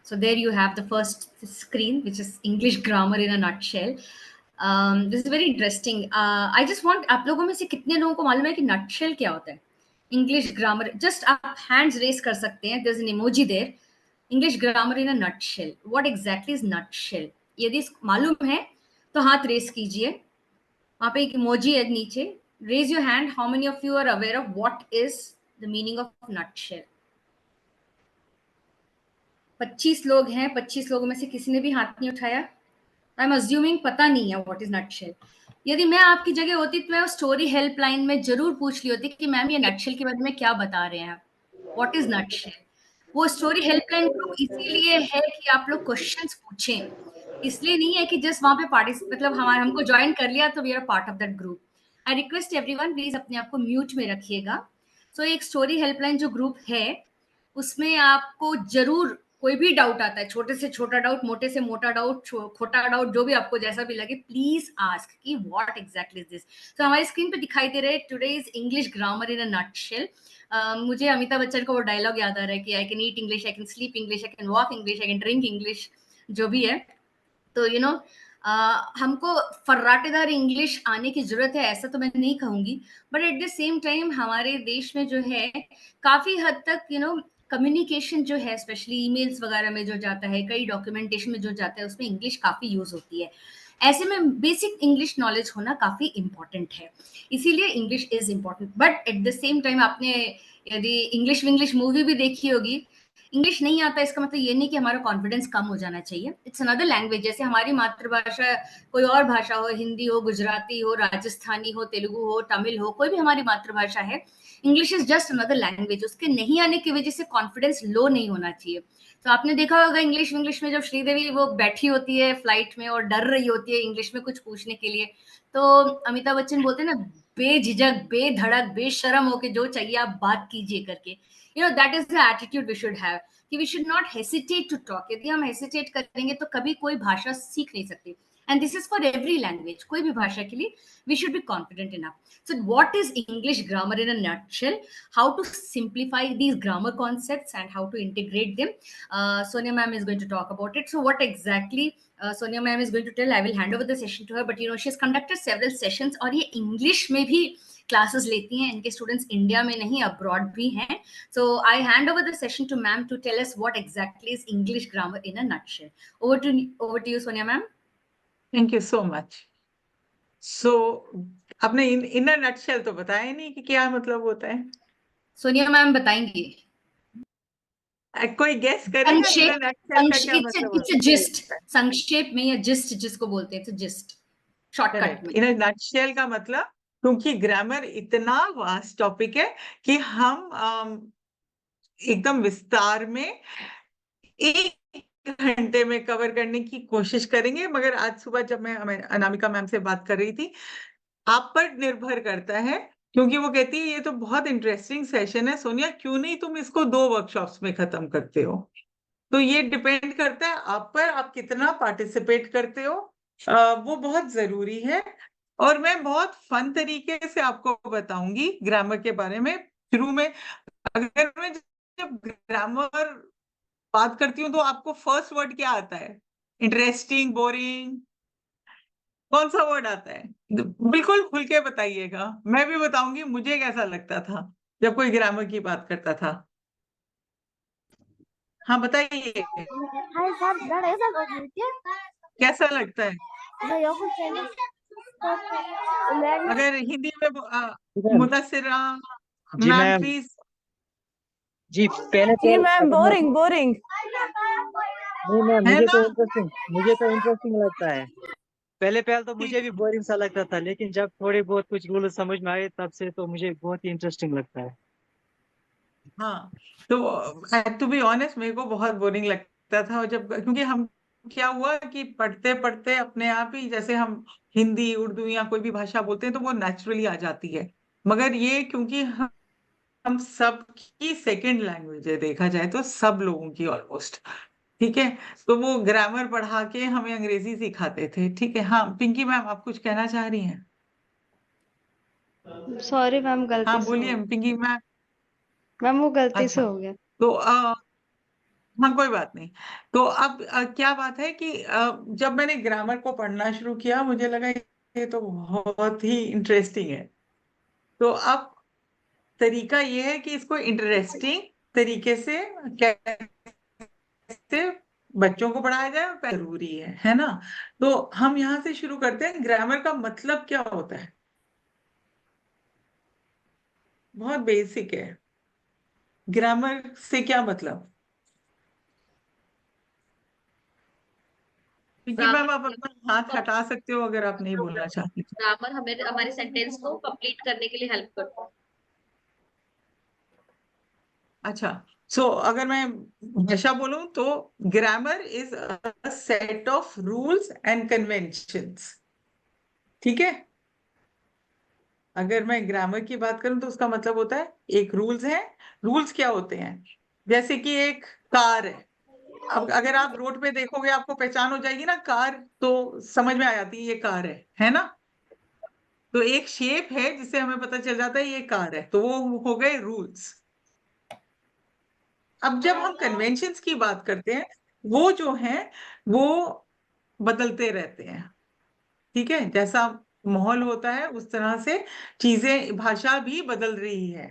So there you have the first screen, which is English grammar in a nutshell. This is very interesting. I just want, आप लोगों में से कितने लोगों को मालूम है कि nutshell क्या होता है? English grammar. Just आप hands raise कर सकते हैं. There's an emoji there. English grammar in a nutshell. What exactly is nutshell? यदि मालूम है तो हाथ रेस कीजिए. वहाँ पे एक emoji है नीचे. Raise your hand. How many of you are aware of what is the meaning of nutshell? 25 लोग हैं. 25 लोगों में से किसी ने भी हाथ नहीं उठाया. आई एम अज्यूमिंग पता नहीं है व्हाट इज नटशेल. यदि मैं आपकी जगह होती तो मैं उस स्टोरी हेल्पलाइन में जरूर पूछ ली होती कि मैम ये नटशेल के बारे में क्या बता रहे हैं, व्हाट इज नटशेल. वो स्टोरी हेल्पलाइन ग्रुप इसीलिए है कि आप लोग क्वेश्चंस पूछें, इसलिए नहीं है कि जस्ट वहां पे पार्टिसिपेट मतलब हमारे हमको ज्वाइन कर लिया तो we are part of that group. I request everyone please अपने आप को म्यूट में रखिएगा. सो एक स्टोरी हेल्पलाइन जो ग्रुप है उसमें आपको जरूर कोई भी डाउट आता है, छोटे से छोटा डाउट, मोटे से मोटा डाउट, खोटा डाउट, जो भी आपको जैसा भी लगे, प्लीज आस्क कि व्हाट एग्जैक्टली इज दिस. तो हमारी स्क्रीन पे दिखाई दे रहे हैं today is English grammar in a nutshell. मुझे अमिताभ बच्चन का वो डायलॉग याद आ रहा है कि I can eat English, I can sleep English, I can walk English, I can drink English, जो भी है. तो हमको फर्राटेदार इंग्लिश आने की जरूरत है ऐसा तो मैं नहीं कहूंगी, but at the same time हमारे देश में जो है काफी हद तक कम्युनिकेशन जो है स्पेशली ईमेल्स वगैरह में जो जाता है, कई डॉक्यूमेंटेशन में जो जाता है, उसमें इंग्लिश काफी यूज होती है. ऐसे में बेसिक इंग्लिश नॉलेज होना काफी इंपॉर्टेंट है, इसीलिए English is important. But at the same time आपने यदि इंग्लिश मूवी भी देखी होगी, इंग्लिश नहीं आता इसका मतलब ये नहीं कि हमारा कॉन्फिडेंस कम हो जाना चाहिए. It's another language. जैसे हमारी मातृभाषा कोई और भाषा हो, हिंदी हो, गुजराती हो, राजस्थानी हो, तेलुगु हो, तमिल हो, कोई भी हमारी मातृभाषा है, English is just another language. उसके नहीं आने की वजह से कॉन्फिडेंस लो नहीं होना चाहिए. तो आपने देखा होगा इंग्लिश में जब श्रीदेवी वो बैठी होती है फ्लाइट में और डर रही होती है इंग्लिश में कुछ पूछने के लिए, तो अमिताभ बच्चन बोलते हैं ना, बेझिझक, बेधड़क, बेशरम होके जो चाहिए आप बात कीजिए करके. That is the attitude we should have कि we should not hesitate to talk. यदि हम हेसिटेट करेंगे तो कभी कोई भाषा सीख नहीं सकते. And this is for every language. कोई भी भाषा के लिए we should be confident enough. So what is English grammar in a nutshell? How to simplify these grammar concepts and how to integrate them? Sonia ma'am is going to talk about it. So what exactly Sonia ma'am is going to tell? I will hand over the session to her. But she has conducted several sessions और ये English में भी classes लेती हैं. इनके students India में नहीं abroad भी हैं. So I hand over the session to ma'am to tell us what exactly is English grammar in a nutshell. Over to you, Sonia ma'am. Thank you so much. So आपने in nutshell तो बताया नहीं कि क्या मतलब होता है. Sonia ma'am बताएंगी. कोई गेस करेगा इन नटशेल का क्या मतलब होता है? जिस्ट, संक्षेप में, या जिस्ट जिसको बोलते हैं, जिस्ट शॉर्टकट में. इन नटशेल का मतलब, क्योंकि ग्रामर इतना वास्ट टॉपिक है कि हम एकदम विस्तार में 1 घंटे में कवर करने की कोशिश करेंगे. मगर आज सुबह जब मैं अनामिका मैम से बात कर रही थी, आप पर निर्भर करता है, क्योंकि वो कहती है ये तो बहुत इंटरेस्टिंग सेशन है सोनिया, क्यों नहीं तुम इसको 2 वर्कशॉप्स में खत्म करते हो. तो ये डिपेंड करता है आप पर, आप कितना पार्टिसिपेट करते हो. वो बहुत जरूरी है. और मैं बहुत फन तरीके से आपको बताऊंगी ग्रामर के बारे में. शुरू में अगर मैं जब ग्रामर बात करती हूँ तो आपको फर्स्ट वर्ड क्या आता है? इंटरेस्टिंग, बोरिंग, कौन सा वर्ड आता है? बिल्कुल खुल के बताइएगा. मैं भी बताऊंगी मुझे कैसा लगता था जब कोई ग्रामर की बात करता था. हाँ बताइए, कैसा लगता है? अगर हिंदी में मुदस्सिरा जी मैम मैम. प्लीज. जी पहले जी तो मैम, बोरिंग बोरिंग. नहीं मैम, है ना? मुझे तो इंटरेस्टिंग लगता है. पहले तो मुझे भी बोरिंग सा लगता था, लेकिन जब थोड़े बहुत कुछ रूल समझ में आए तब से तो मुझे बहुत ही इंटरेस्टिंग लगता है. हाँ, तो टू बी ऑनेस्ट मेरे को बहुत बोरिंग लगता था. और जब, क्योंकि हम, क्या हुआ कि पढ़ते पढ़ते अपने आप ही, जैसे हम हिंदी, उर्दू या कोई भी भाषा बोलते हैं तो वो नेचुरली आ जाती है. मगर ये क्योंकि हम सबकी सेकंड लैंग्वेज है, देखा जाए तो सब लोगों की ऑलमोस्ट, ठीक है, तो वो ग्रामर पढ़ा के हमें अंग्रेजी सिखाते थे. ठीक है. हाँ पिंकी मैम, आप कुछ कहना चाह रही हैं? सॉरी मैम, गलती हाँ से हो बोलिए गया. पिंकी मैम. मैम वो गलती से अच्छा, हो गया. तो हाँ, कोई बात नहीं। तो अब क्या बात है कि जब मैंने ग्रामर को पढ़ना शुरू किया मुझे लगा ये तो बहुत ही इंटरेस्टिंग है। तो अब तरीका ये है कि इसको इंटरेस्टिंग तरीके से कैसे बच्चों को पढ़ाया जाए, जरूरी है ना। तो हम यहाँ से शुरू करते हैं, ग्रामर का मतलब क्या होता है। बहुत बेसिक है, ग्रामर से क्या मतलब। क्योंकि मैम आप अपना हाथ हटा सकते हो अगर आप नहीं बोलना चाहते। ग्रामर हमें हमारे सेंटेंस को कंप्लीट करने के लिए हेल्प करता है। अच्छा, सो अगर मैं भाषा बोलूं तो grammar is a set of rules and conventions. ठीक है, अगर मैं ग्रामर की बात करूं तो उसका मतलब होता है एक रूल्स है। रूल्स क्या होते हैं, जैसे कि एक कार है। अब अगर आप रोड पे देखोगे आपको पहचान हो जाएगी ना कार, तो समझ में आ जाती है ये कार है ना। तो एक शेप है जिससे हमें पता चल जाता है ये कार है, तो वो हो गए रूल्स। अब जब हम कन्वेंशंस की बात करते हैं, वो जो है वो बदलते रहते हैं। ठीक है, जैसा माहौल होता है उस तरह से चीजें, भाषा भी बदल रही है।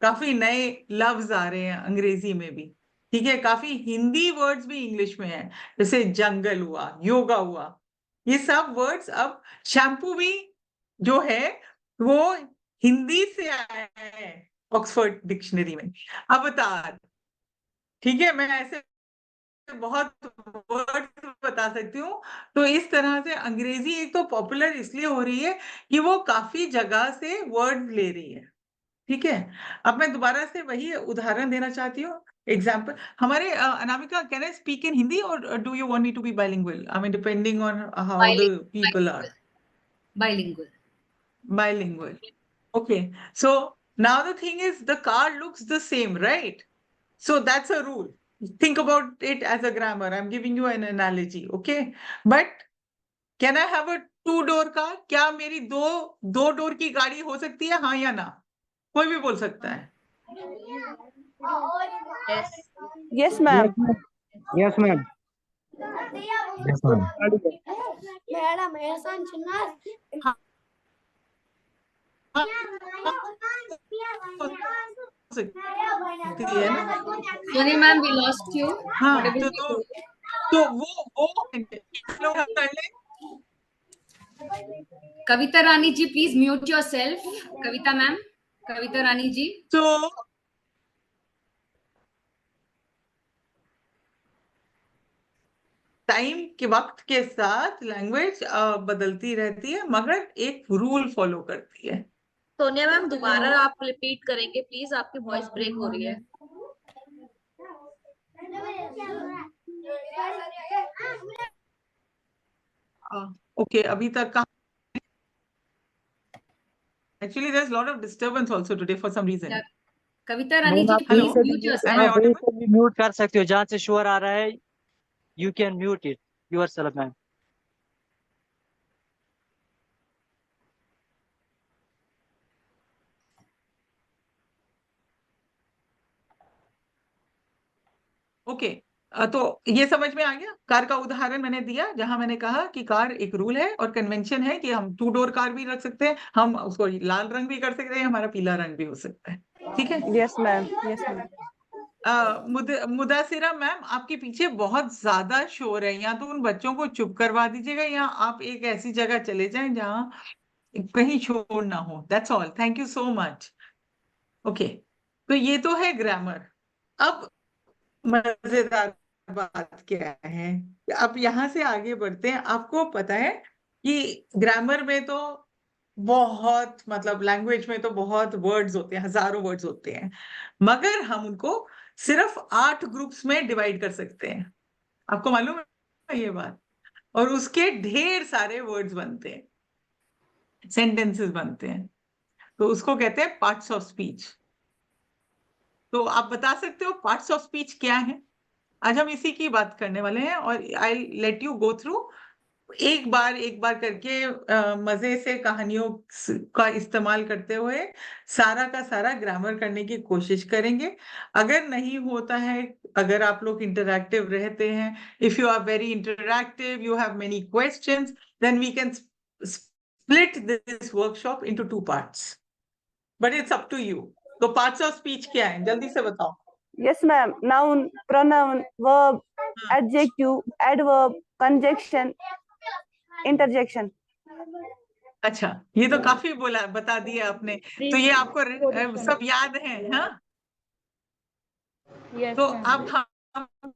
काफी नए लफ्ज आ रहे हैं अंग्रेजी में भी। ठीक है, काफी हिंदी वर्ड्स भी इंग्लिश में है, जैसे जंगल हुआ, योगा हुआ। ये सब वर्ड्स अब, शैम्पू भी जो है वो हिंदी से आया है ऑक्सफोर्ड डिक्शनरी में। अवतार, ठीक है, मैं ऐसे बहुत वर्ड्स बता सकती हूँ। तो इस तरह से अंग्रेजी एक तो पॉपुलर इसलिए हो रही है कि वो काफी जगह से वर्ड ले रही है। ठीक है, अब मैं दोबारा से वही उदाहरण देना चाहती हूँ। एग्जाम्पल हमारे Anamika, can I speak in Hindi और do you want me to be bilingual, I mean depending on how the people are. Bilingual. Bilingual. Okay. So now the thing is the car looks the same, right? So that's a rule. Think about it as a grammar. I'm giving you an analogy. Okay. But can I have a two-door car? क्या मेरी दो door की गाड़ी हो सकती है, हाँ या ना? कोई भी बोल सकता है। Yes, ma'am. Yes, ma'am. Yes, ma'am. Madam, ऐसा चिन्ह हाँ, हाँ, हो सकती है ना। Sonia ma'am, we lost you. हाँ, What about तो वो लोग कर ले। Kavita Rani ji, please mute yourself. Kavita ma'am, Kavita Rani ji. तो टाइम के वक्त के साथ लैंग्वेज बदलती रहती है, मगर एक रूल फॉलो करती है। सोनिया मैम दोबारा आप रिपीट करेंगे प्लीज, आपकी वॉइस ब्रेक हो रही है। ओके, अभी तक का actually there is lot of disturbance also today for some reason. Yeah. Kavita Rani ma'am, ji, आप Hello. please mute Am yourself. I आप audible? वही से भी म्यूट कर सकते हो जहाँ से शोर आ रहा है। You can mute it yourself ma'am. Okay, तो ये समझ में आ गया। कार का उदाहरण मैंने दिया जहां मैंने कहा कि कार एक रूल है और कन्वेंशन है कि हम टू डोर कार भी रख सकते हैं, हम उसको लाल रंग भी कर सकते हैं, हमारा पीला रंग भी हो सकता है। ठीक है। Yes, ma'am. Yes, ma'am. मुदासिरा ma'am, आपके पीछे बहुत ज्यादा शोर है, या तो उन बच्चों को चुप करवा दीजिएगा या आप एक ऐसी जगह चले जाएं जहां कहीं शोर ना हो। That's all, thank you so much. Okay, तो ये तो है ग्रामर। अब मजेदार बात क्या है, अब यहाँ से आगे बढ़ते हैं। आपको पता है कि ग्रामर में तो बहुत, मतलब लैंग्वेज में तो बहुत वर्ड्स होते हैं, हजारों वर्ड्स होते हैं, मगर हम उनको सिर्फ 8 ग्रुप्स में डिवाइड कर सकते हैं। आपको मालूम है ये बात? और उसके ढेर सारे वर्ड्स बनते हैं, सेंटेंसेस बनते हैं। तो उसको कहते हैं पार्ट्स ऑफ स्पीच। तो आप बता सकते हो पार्ट्स ऑफ स्पीच क्या है? आज हम इसी की बात करने वाले हैं और I let you go through एक बार करके मजे से कहानियों का इस्तेमाल करते हुए सारा का सारा ग्रामर करने की कोशिश करेंगे। अगर नहीं होता है, अगर आप लोग इंटरैक्टिव रहते हैं, if you are very interactive, you have many questions, then we can split this workshop into 2 parts, but it's up to you. तो पार्ट्स ऑफ स्पीच क्या है, जल्दी से बताओ। Yes, ma'am. Noun, pronoun, verb, हाँ, adjective, adverb, conjunction, interjection. अच्छा, ये तो काफी बता दिया आपने। तो ये आपको सब याद है? हाँ, Yes, तो ma'am. अब हम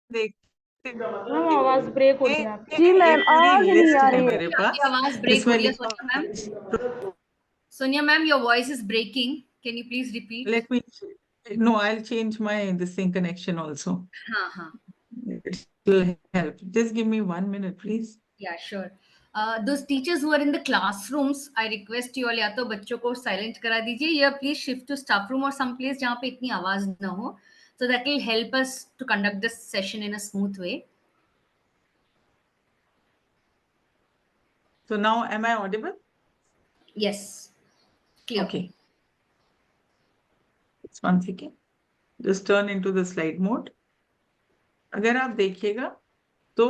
देखते मैम आवाज ब्रेक हो रही है आपकी। जी हैं, मैम, एक पूरी आवाज नहीं लिस्ट आ है रही है। मेरे पास आपकी आवाज ब्रेक हो जिसमें रही है लिखा Sonia ma'am. Sonia ma'am, your voice is breaking, can you please repeat? let me no, I'll change my this thing connection also. हाँ हाँ, It will help. Just give me 1 minute, please. या sure. those teachers who are in the classrooms, I request you all, या तो बच्चों को silent करा दीजिए या please shift to staff room और सम प्लेस जहाँ पे इतनी आवाज ना हो, so that will help us to conduct this session in a smooth way. So now am I audible? Yes, clear. Okay. Just 1 second. Just turn into the slide mode. अगर आप देखिएगा तो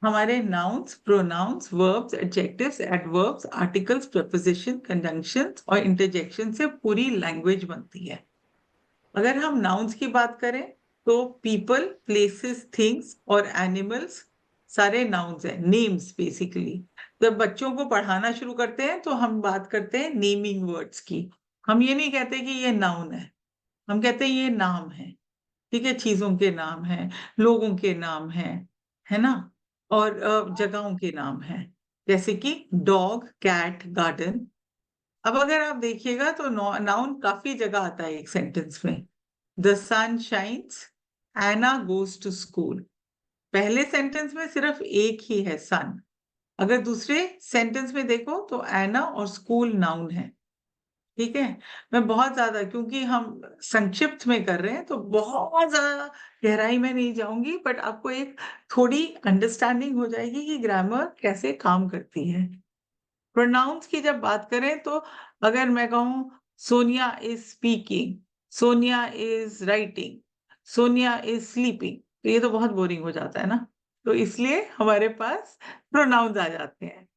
हमारे nouns, pronouns, verbs, adjectives, adverbs, articles, preposition, conjunctions और interjection से पूरी language बनती है। अगर हम nouns की बात करें तो people, places, things और animals सारे nouns हैं, names basically। जब बच्चों को पढ़ाना शुरू करते हैं तो हम बात करते हैं naming words की। हम ये नहीं कहते कि ये noun है, हम कहते हैं ये नाम है। ठीक है, चीजों के नाम हैं, लोगों के नाम हैं, है ना, और जगहों के नाम हैं, जैसे कि डॉग, कैट, गार्डन। अब अगर आप देखिएगा तो नाउन काफी जगह आता है एक सेंटेंस में। The sun shines, Anna goes to school. पहले सेंटेंस में सिर्फ एक ही है, सन। अगर दूसरे सेंटेंस में देखो तो एना और स्कूल नाउन है। ठीक है, मैं बहुत ज्यादा, क्योंकि हम संक्षिप्त में कर रहे हैं तो बहुत ज्यादा गहराई में नहीं जाऊंगी, बट आपको एक थोड़ी अंडरस्टैंडिंग हो जाएगी कि ग्रामर कैसे काम करती है। प्रोनाउंस की जब बात करें तो अगर मैं कहूं Sonia is speaking, Sonia is writing, Sonia is sleeping, तो ये तो बहुत बोरिंग हो जाता है ना। तो इसलिए हमारे पास प्रोनाउंस आ जाते हैं।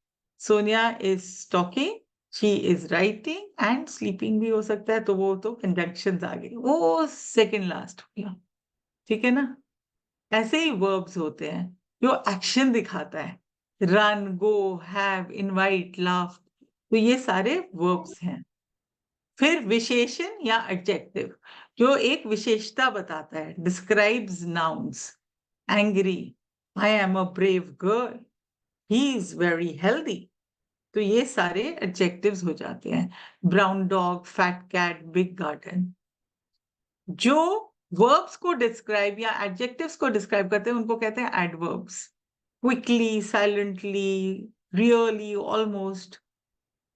Sonia is talking, she is writing and sleeping भी हो सकता है, तो वो तो कंजंक्शंस आ गए, वो सेकंड लास्ट हो गया। ठीक है ना। ऐसे ही वर्ब्स होते हैं जो एक्शन दिखाता है, run, go, have, invite, laugh, तो ये सारे वर्ब्स हैं। फिर विशेषण या एडजेक्टिव जो एक विशेषता बताता है, describes nouns. Angry, I am a brave girl, he is very healthy, तो ये सारे एडजेक्टिव्स हो जाते हैं। Brown dog, fat cat, big garden. जो वर्ब्स को डिस्क्राइब या एडजेक्टिव्स को डिस्क्राइब करते हैं उनको कहते हैं adverbs. Quickly, silently, really, almost.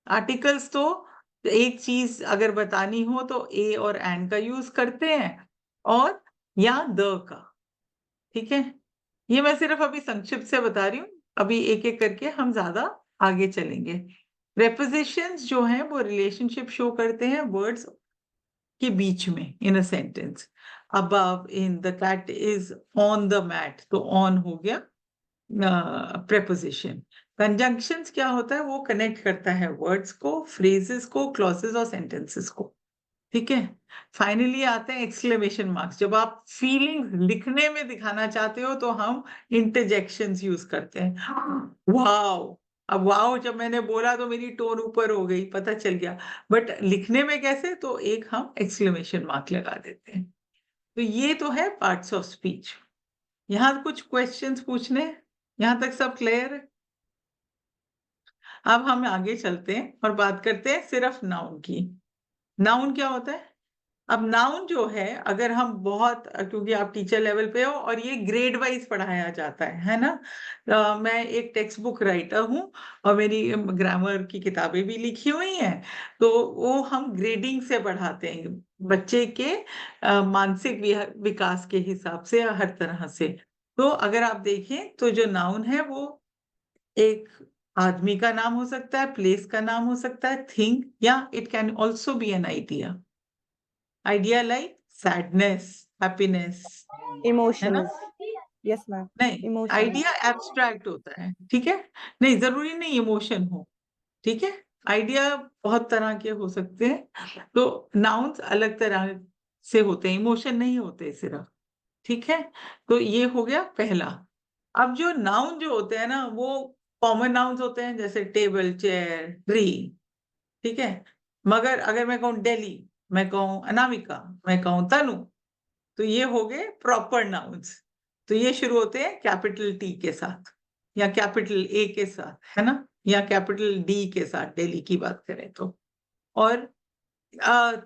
Articles तो एक चीज अगर बतानी हो तो ए और एंड का यूज करते हैं, और या द का। ठीक है, ये मैं सिर्फ अभी संक्षिप्त से बता रही हूँ, अभी एक एक करके हम ज्यादा आगे चलेंगे। प्रेपोजिशंस जो हैं वो रिलेशनशिप शो करते हैं वर्ड्स के बीच में in a sentence. Above, in, the cat is on the mat, तो ऑन हो गया प्रेपोजिशन। कंजंक्शंस क्या होता है, वो कनेक्ट करता है वर्ड्स को, फ्रेजेस को, क्लॉजेस और सेंटेंसेस को। ठीक है, फाइनली आते हैं एक्सक्लेमेशन मार्क्स। जब आप फीलिंग्स लिखने में दिखाना चाहते हो तो हम इंटरजेक्शंस यूज करते हैं। वाओ, अब वाओ जब मैंने बोला तो मेरी टोन ऊपर हो गई, पता चल गया, बट लिखने में कैसे, तो एक हम एक्सक्लेमेशन मार्क लगा देते हैं। तो ये तो है पार्ट्स ऑफ स्पीच। यहाँ कुछ क्वेश्चंस पूछने, यहाँ तक सब क्लियर है? अब हम आगे चलते हैं और बात करते हैं सिर्फ नाउन की। नाउन क्या होता है? अब नाउन जो है, अगर हम बहुत, क्योंकि आप टीचर लेवल पे हो और ये ग्रेड वाइज पढ़ाया जाता है ना। मैं एक टेक्स्ट बुक राइटर हूँ और मेरी ग्रामर की किताबें भी लिखी हुई हैं, तो वो हम ग्रेडिंग से पढ़ाते हैं बच्चे के मानसिक विकास के हिसाब से, हर तरह से। तो अगर आप देखें तो जो नाउन है वो एक आदमी का नाम हो सकता है, प्लेस का नाम हो सकता है, थिंग, या it can also be an idea. Idea like sadness, happiness, है Emotions. ना। Yes, ma'am. नहीं, Emotions. आइडिया एब्स्ट्रैक्ट होता है, ठीक है। नहीं, जरूरी नहीं इमोशन हो, ठीक है। आइडिया बहुत तरह के हो सकते हैं, तो नाउन्स अलग तरह से होते हैं, इमोशन नहीं होते सिर्फ, ठीक है। तो ये हो गया पहला। अब जो नाउन जो होते हैं ना, वो कॉमन नाउन्स होते हैं, जैसे टेबल, चेयर, ट्री, ठीक है। मगर अगर मैं कहूँ दिल्ली, मैं कहूँ अनामिका, मैं कहूँ तनु, तो ये हो गए प्रॉपर नाउन्स। तो ये शुरू होते हैं कैपिटल टी के साथ, या कैपिटल ए के साथ, है ना, या कैपिटल डी के साथ, दिल्ली की बात करें तो। और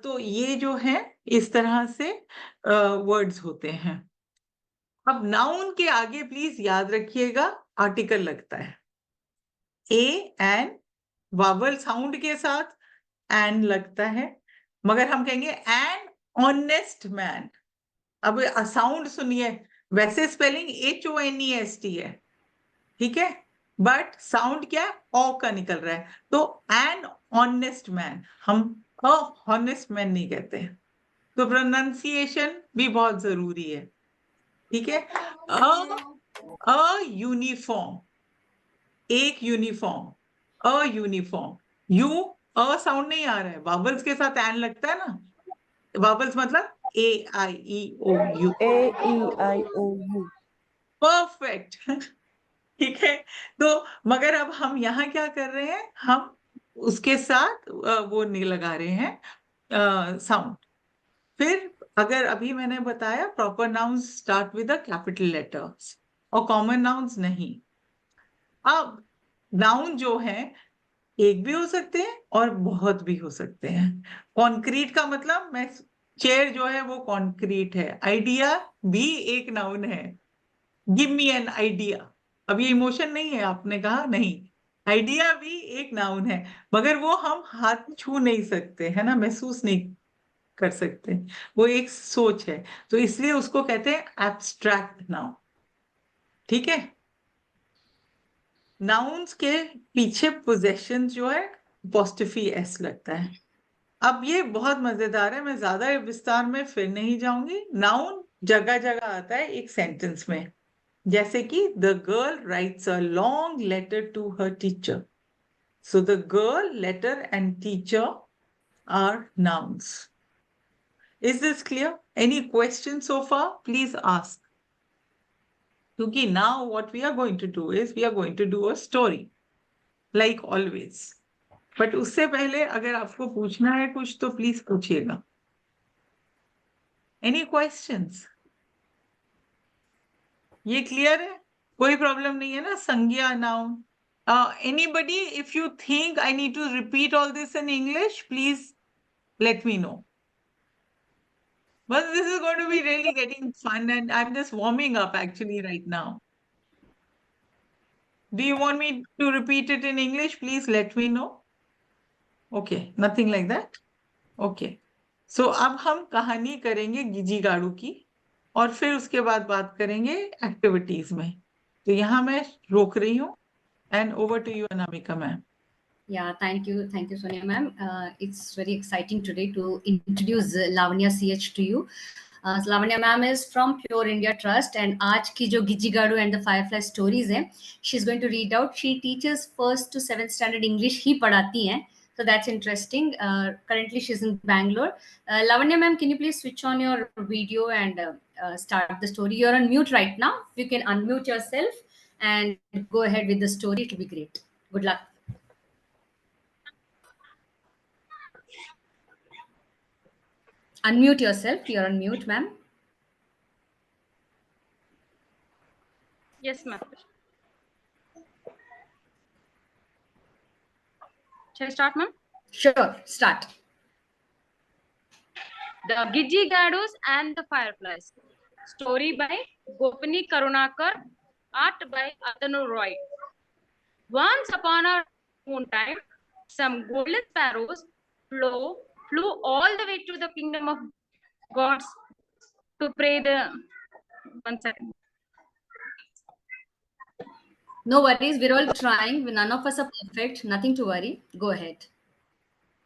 तो ये जो है इस तरह से वर्ड्स होते हैं। अब नाउन के आगे प्लीज याद रखिएगा आर्टिकल लगता है, ए एन, वावल साउंड के साथ एन लगता है, मगर हम कहेंगे एन ऑनेस्ट मैन। अब साउंड सुनिए, वैसे स्पेलिंग HONEST है, ठीक है, बट साउंड क्या है, ओ का निकल रहा है, तो एन ऑनेस्ट मैन, हम अ हॉनेस्ट मैन नहीं कहते हैं। तो प्रोनाउंसिएशन भी बहुत जरूरी है, ठीक है। अ यूनिफॉर्म, एक uniform, a uniform, you, a sound नहीं आ रहा है, वावल्स के साथ एन लगता है ना, वावल्स मतलब AIEOU। AEIOU. परफेक्ट। ठीक है। तो मगर अब हम यहाँ क्या कर रहे हैं, हम उसके साथ वो नहीं लगा रहे हैं साउंड। फिर अगर अभी मैंने बताया proper nouns start with the capital letters और कॉमन नाउन्स नहीं। अब नाउन जो है एक भी हो सकते हैं और बहुत भी हो सकते हैं। कॉन्क्रीट का मतलब, मैं, चेयर जो है वो कॉन्क्रीट है। आइडिया भी एक नाउन है, गिव मी एन आइडिया। अब ये इमोशन नहीं है, आपने कहा नहीं, आइडिया भी एक नाउन है, मगर वो हम हाथ छू नहीं सकते, है ना, महसूस नहीं कर सकते, वो एक सोच है, तो इसलिए उसको कहते हैं एब्स्ट्रैक्ट नाउन, ठीक है। नाउन्स के पीछे पोजेशन जो है अपोस्ट्रोफी एस लगता है। अब ये बहुत मजेदार है, मैं ज्यादा विस्तार में फिर नहीं जाऊंगी। नाउन जगह जगह आता है एक सेंटेंस में, जैसे कि the girl writes a long letter to her teacher. So the girl, letter and teacher are nouns. Is this clear? Any question so far? Please ask. क्योंकि now what we are going to do is we are going to do a story like always. But उससे पहले अगर आपको पूछना है कुछ तो please पूछिएगा। Any questions? ये क्लियर है, कोई प्रॉब्लम नहीं है ना? संज्ञा, noun, anybody, if you think I need to repeat all this in English, please let me know. But this is going to be really getting fun and I'm just warming up actually right now. Do you want me to repeat it in English? Please let me know. Okay, nothing like that. Okay. So अब हम कहानी करेंगे गिजी गाड़ू की और फिर उसके बाद बात करेंगे एक्टिविटीज में। तो यहाँ मैं रोक रही हूँ and over to you, Anamika ma'am. Yeah, thank you, Sonia ma'am. It's very exciting today to introduce Lavanya CH to you. Lavanya ma'am is from Pure India Trust, and आज की जो गिजिगाड़ू and the Firefly stories हैं, she's going to read out. She teaches 1st to 7th standard English ही पढ़ाती हैं, so that's interesting. Currently she's in Bangalore. Lavanya ma'am, can you please switch on your video and start the story? You're on mute right now. If you can unmute yourself and go ahead with the story, it will be great. Good luck. Unmute yourself. You're on mute, ma'am. Yes, ma'am. Shall I start, ma'am? Sure, start. The Gijjigadus and the Fireflies. Story by Gopini Karunakar. Art by Atanu Roy. Once upon a moon time, some golden sparrows flew all the way to the kingdom of gods to pray the. One second. No worries, we're all trying. None of us are perfect. Nothing to worry. Go ahead.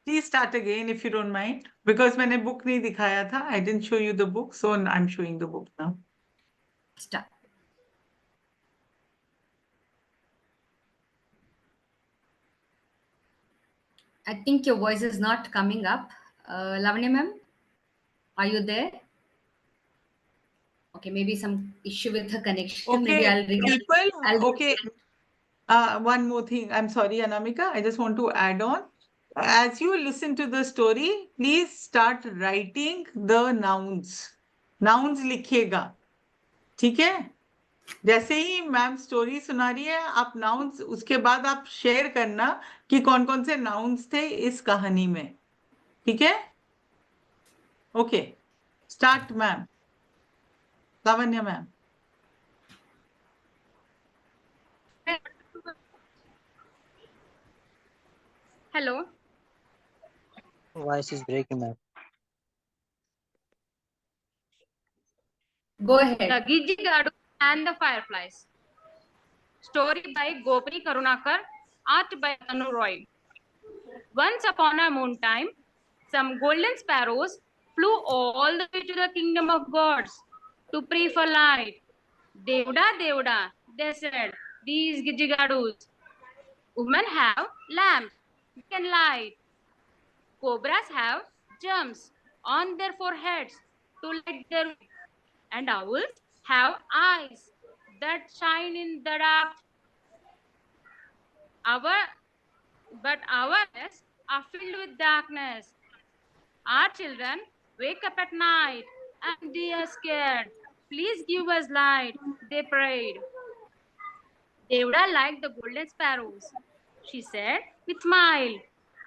Please start again if you don't mind, because मैंने book नहीं दिखाया था. I didn't show you the book, so I'm showing the book now. Start. I think your voice is not coming up. Lavanya ma'am, are you there? Okay, maybe some issue with her connection. Maybe Okay, I'll people. Okay. One more thing. I'm sorry, Anamika. I just want to add on. As you listen to the story, please start writing the nouns. Nouns लिखिएगा. ठीक है? जैसे ही ma'am story सुना रही है, आप nouns उसके बाद आप शेयर करना कि कौन कौन से नाउन्स थे इस कहानी में. ठीक है? Okay. Start ma'am. Lavanya ma'am. Hello. Voice is breaking, ma'am. Go ahead. The Gijjigadus and the Fireflies. Story by Gopini Karunakar. Art by Atanu Roy. Once upon a moon time, some golden sparrows flew all the way to the kingdom of gods to pray for light. Devda, Devda, they said, these Gijjigadus. Women have lamps, they can light. Cobras have germs on their foreheads to light their way. And owls have eyes that shine in the dark. But our eyes are filled with darkness. Our children wake up at night and they are scared. Please give us light, they prayed. Devda liked the golden sparrows. She said with smile,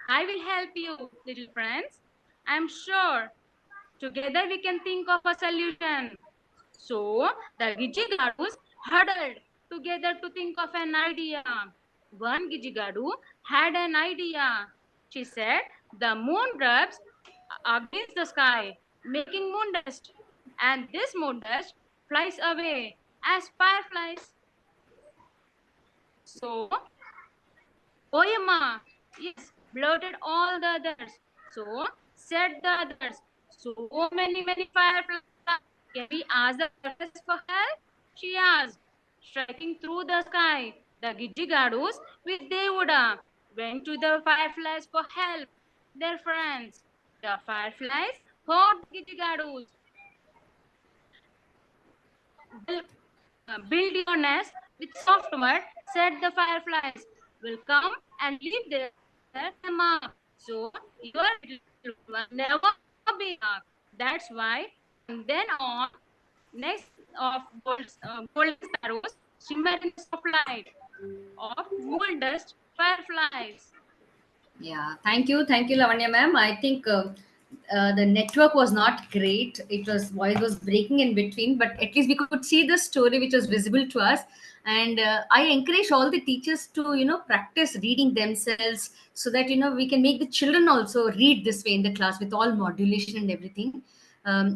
I will help you, little friends. I'm sure together we can think of a solution. So the Gijjigadus huddled together to think of an idea. One Gijjigadu had an idea. She said, the moon rubs against the sky, making moon dust. And this moon dust flies away as fireflies. So, Oyama, yes, blurted all the others. So, said the others, so many fireflies. Can we ask the fireflies for help? She asked. Striking through the sky, the Gijjigadus with Devda went to the fireflies for help, their friends. The fireflies heard the Gijjigadus. Build your nest with soft mud, said the fireflies. Will come and live there, set them up. So your little one never be up. That's why from then on, next of golden sparrows shimmer in the soft light of moon dust fireflies. Yeah, thank you, Lavanya ma'am. I think the network was not great. Voice was breaking in between, but at least we could see the story which was visible to us. And I encourage all the teachers to practice reading themselves so that we can make the children also read this way in the class with all modulation and everything.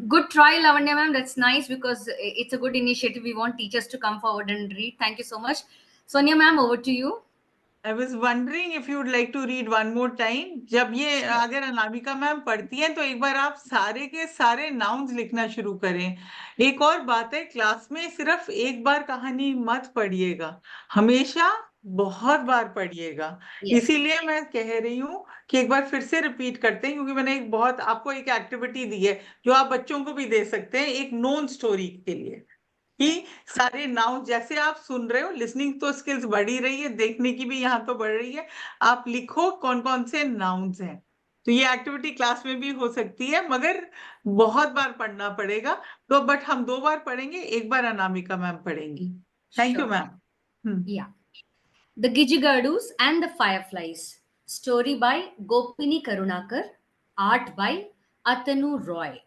Good try, Lavanya ma'am. That's nice because it's a good initiative. We want teachers to come forward and read. Thank you so much. Sonia ma'am, over to you. I was wondering if you would like to read one more time. जब ये अगर Anamika ma'am पढ़ती हैं तो एक बार आप सारे के सारे नाउन्स लिखना शुरू करें. एक और बात है, क्लास में सिर्फ एक बार कहानी मत पढ़िएगा, हमेशा बहुत बार पढ़िएगा. Yes. इसीलिए मैं कह रही हूँ कि एक बार फिर से रिपीट करते हैं, क्योंकि मैंने आपको एक एक्टिविटी दी है जो आप बच्चों को भी दे सकते हैं एक नोन स्टोरी के लिए, कि सारे नाउन जैसे आप सुन रहे हो, लिसनिंग तो स्किल्स बढ़ ही रही है, देखने की भी यहाँ तो बढ़ रही है. आप लिखो कौन कौन से नाउन्स हैं. तो ये एक्टिविटी क्लास में भी हो सकती है, मगर बहुत बार पढ़ना पड़ेगा. तो बट हम 2 बार पढ़ेंगे, एक बार अनामिका मैम पढ़ेंगी. Thank you ma'am. Yeah. The Gijjigadus and the Fireflies. Story by Gopini Karunakar. Art by Atanu Roy.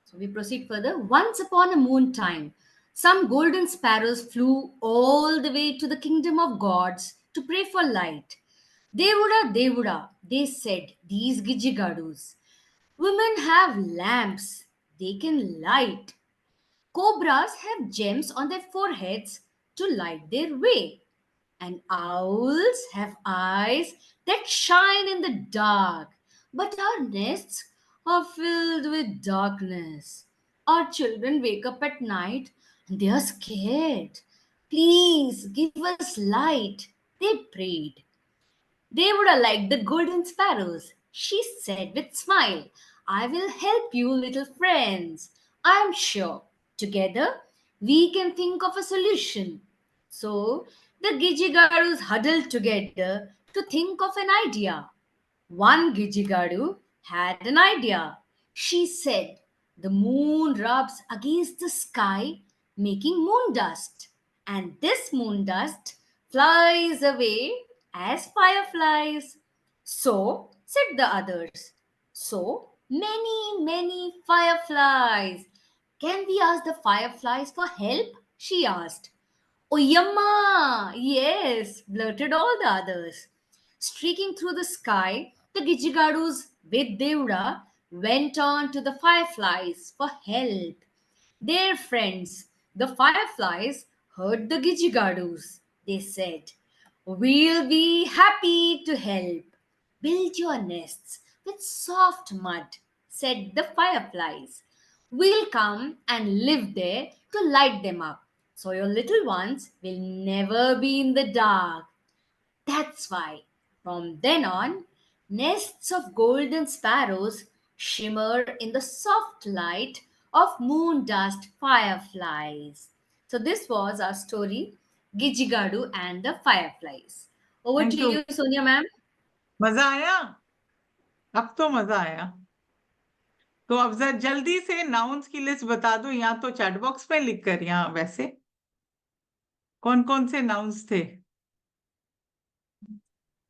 So we proceed further. Once upon a moon time, some golden sparrows flew all the way to the kingdom of gods to pray for light. Devuda, they said, these Gijigadus. Women have lamps they can light. Cobras have gems on their foreheads to light their way. And owls have eyes that shine in the dark. But our nests are filled with darkness. Our children wake up at night and they are scared. Please give us light, they prayed. They would have liked the golden sparrows. She said with smile, I will help you, little friends. I am sure together we can think of a solution. So the Gijigadus huddled together to think of an idea. One Gijigadu had an idea. She said, the moon rubs against the sky, making moon dust. And this moon dust flies away as fireflies. So, said the others, so many fireflies. Can we ask the fireflies for help? She asked. Oh, Yamma! Yes, blurted all the others. Streaking through the sky, the Gijigadus with Devda went on to the fireflies for help. Their friends, the fireflies, heard the Gijigadus. They said, we'll be happy to help. Build your nests with soft mud, said the fireflies. We'll come and live there to light them up, so your little ones will never be in the dark. That's why, from then on, nests of golden sparrows shimmer in the soft light of moon dust fireflies. So, this was our story, Gijigadu and the Fireflies. Over Thank to you. you, Sonia ma'am. मजा आया? अब तो मजा आया। तो अब जरा जल्दी से नाउन्स की लिस्ट बता दो, या तो चैट बॉक्स में लिख कर, या वैसे कौन कौन से नाउन्स थे?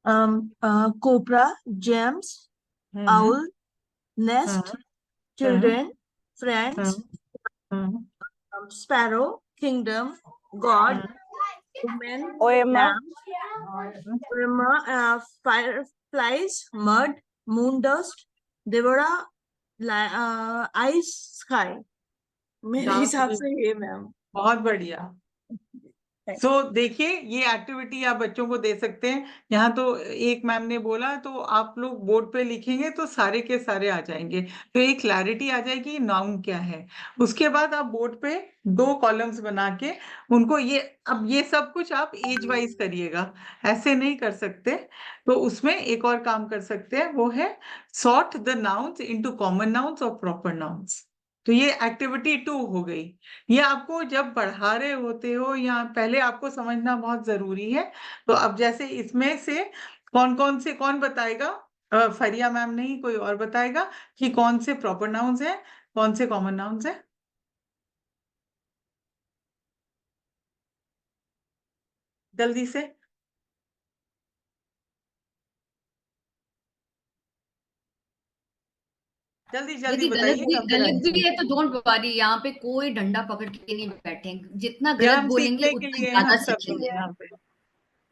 Cobra, gems, owl, nest, children, friends, sparrow, kingdom, god, woman, lamb, fireflies, mud, moon dust, Devara, ice, sky. मेरे Dark हिसाब blue. से ये मैम। बहुत बढ़िया। सो देखिए, ये एक्टिविटी आप बच्चों को दे सकते हैं। यहाँ तो एक मैम ने बोला, तो आप लोग बोर्ड पे लिखेंगे तो सारे के सारे आ जाएंगे, तो एक क्लैरिटी आ जाएगी नाउन क्या है। उसके बाद आप बोर्ड पे 2 कॉलम्स बना के उनको अब ये सब कुछ आप एज वाइज करिएगा, ऐसे नहीं कर सकते। तो उसमें एक और काम कर सकते हैं, वो है sort the nouns into common nouns और प्रॉपर नाउन्स। तो ये एक्टिविटी 2 हो गई। ये आपको जब पढ़ा रहे होते हो या पहले आपको समझना बहुत जरूरी है। तो अब जैसे इसमें से कौन बताएगा? फरिया मैम नहीं, कोई और बताएगा कि कौन से प्रॉपर नाउन्स है, कौन से कॉमन नाउन्स है? जल्दी से। जल्दी जल्दी यदि बताइए। गलत भी है तो डोंट वरी, यहाँ पे कोई डंडा पकड़ के नहीं बैठेंगे। जितना ये गलत हम बोलेंगे सीखने के उतना लिए ज्यादा हम सब सीखेंगे। यहाँ पे।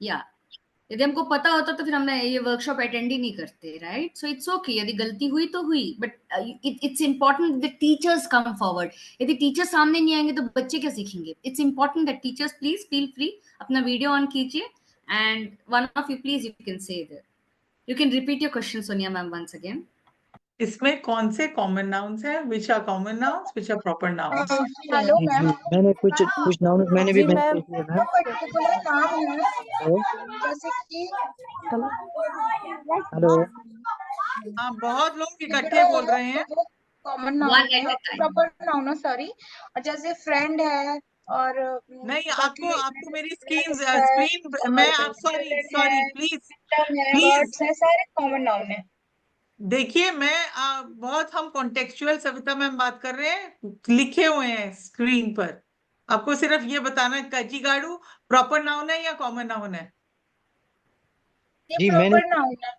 या यदि हमको पता होता तो फिर हमने ये वर्कशॉप अटेंड ही नहीं करते, राइट? सो इट्स ओके, यदि गलती हुई तो हुई, but it's important that teachers come forward. यदि टीचर सामने नहीं आएंगे तो बच्चे क्या सीखेंगे? It's important that teachers please feel free, अपना वीडियो ऑन कीजिए and one of you please you can say that, you can repeat your question Sonia ma'am once again. इसमें कौन से कॉमन नाउन्स हैं, which are common nouns, which are proper nouns? Hello ji ma'am. मैंने कुछ noun मैंने भी जी ma'am, मैंने किए मैम। पर्टिकुलर नाम है हेलो जैसे कि हेलो। हाँ, बहुत लोग इकट्ठे बोल रहे हैं। कॉमन नाउन है, प्रॉपर नाउन है, सॉरी। जैसे फ्रेंड है और नहीं, बाकी आपको मेरी स्क्रीन मैं आप सॉरी प्लीज वर्ड्स है, सारे कॉमन नाउन है। देखिए, मैं बहुत हम कॉन्टेक्चुअल सविता मैम बात कर रहे हैं, लिखे हुए हैं स्क्रीन पर। आपको सिर्फ ये बताना है कजीगाड़ू प्रॉपर नाउन है या कॉमन नाउन है? जी प्रॉपर नाउन है।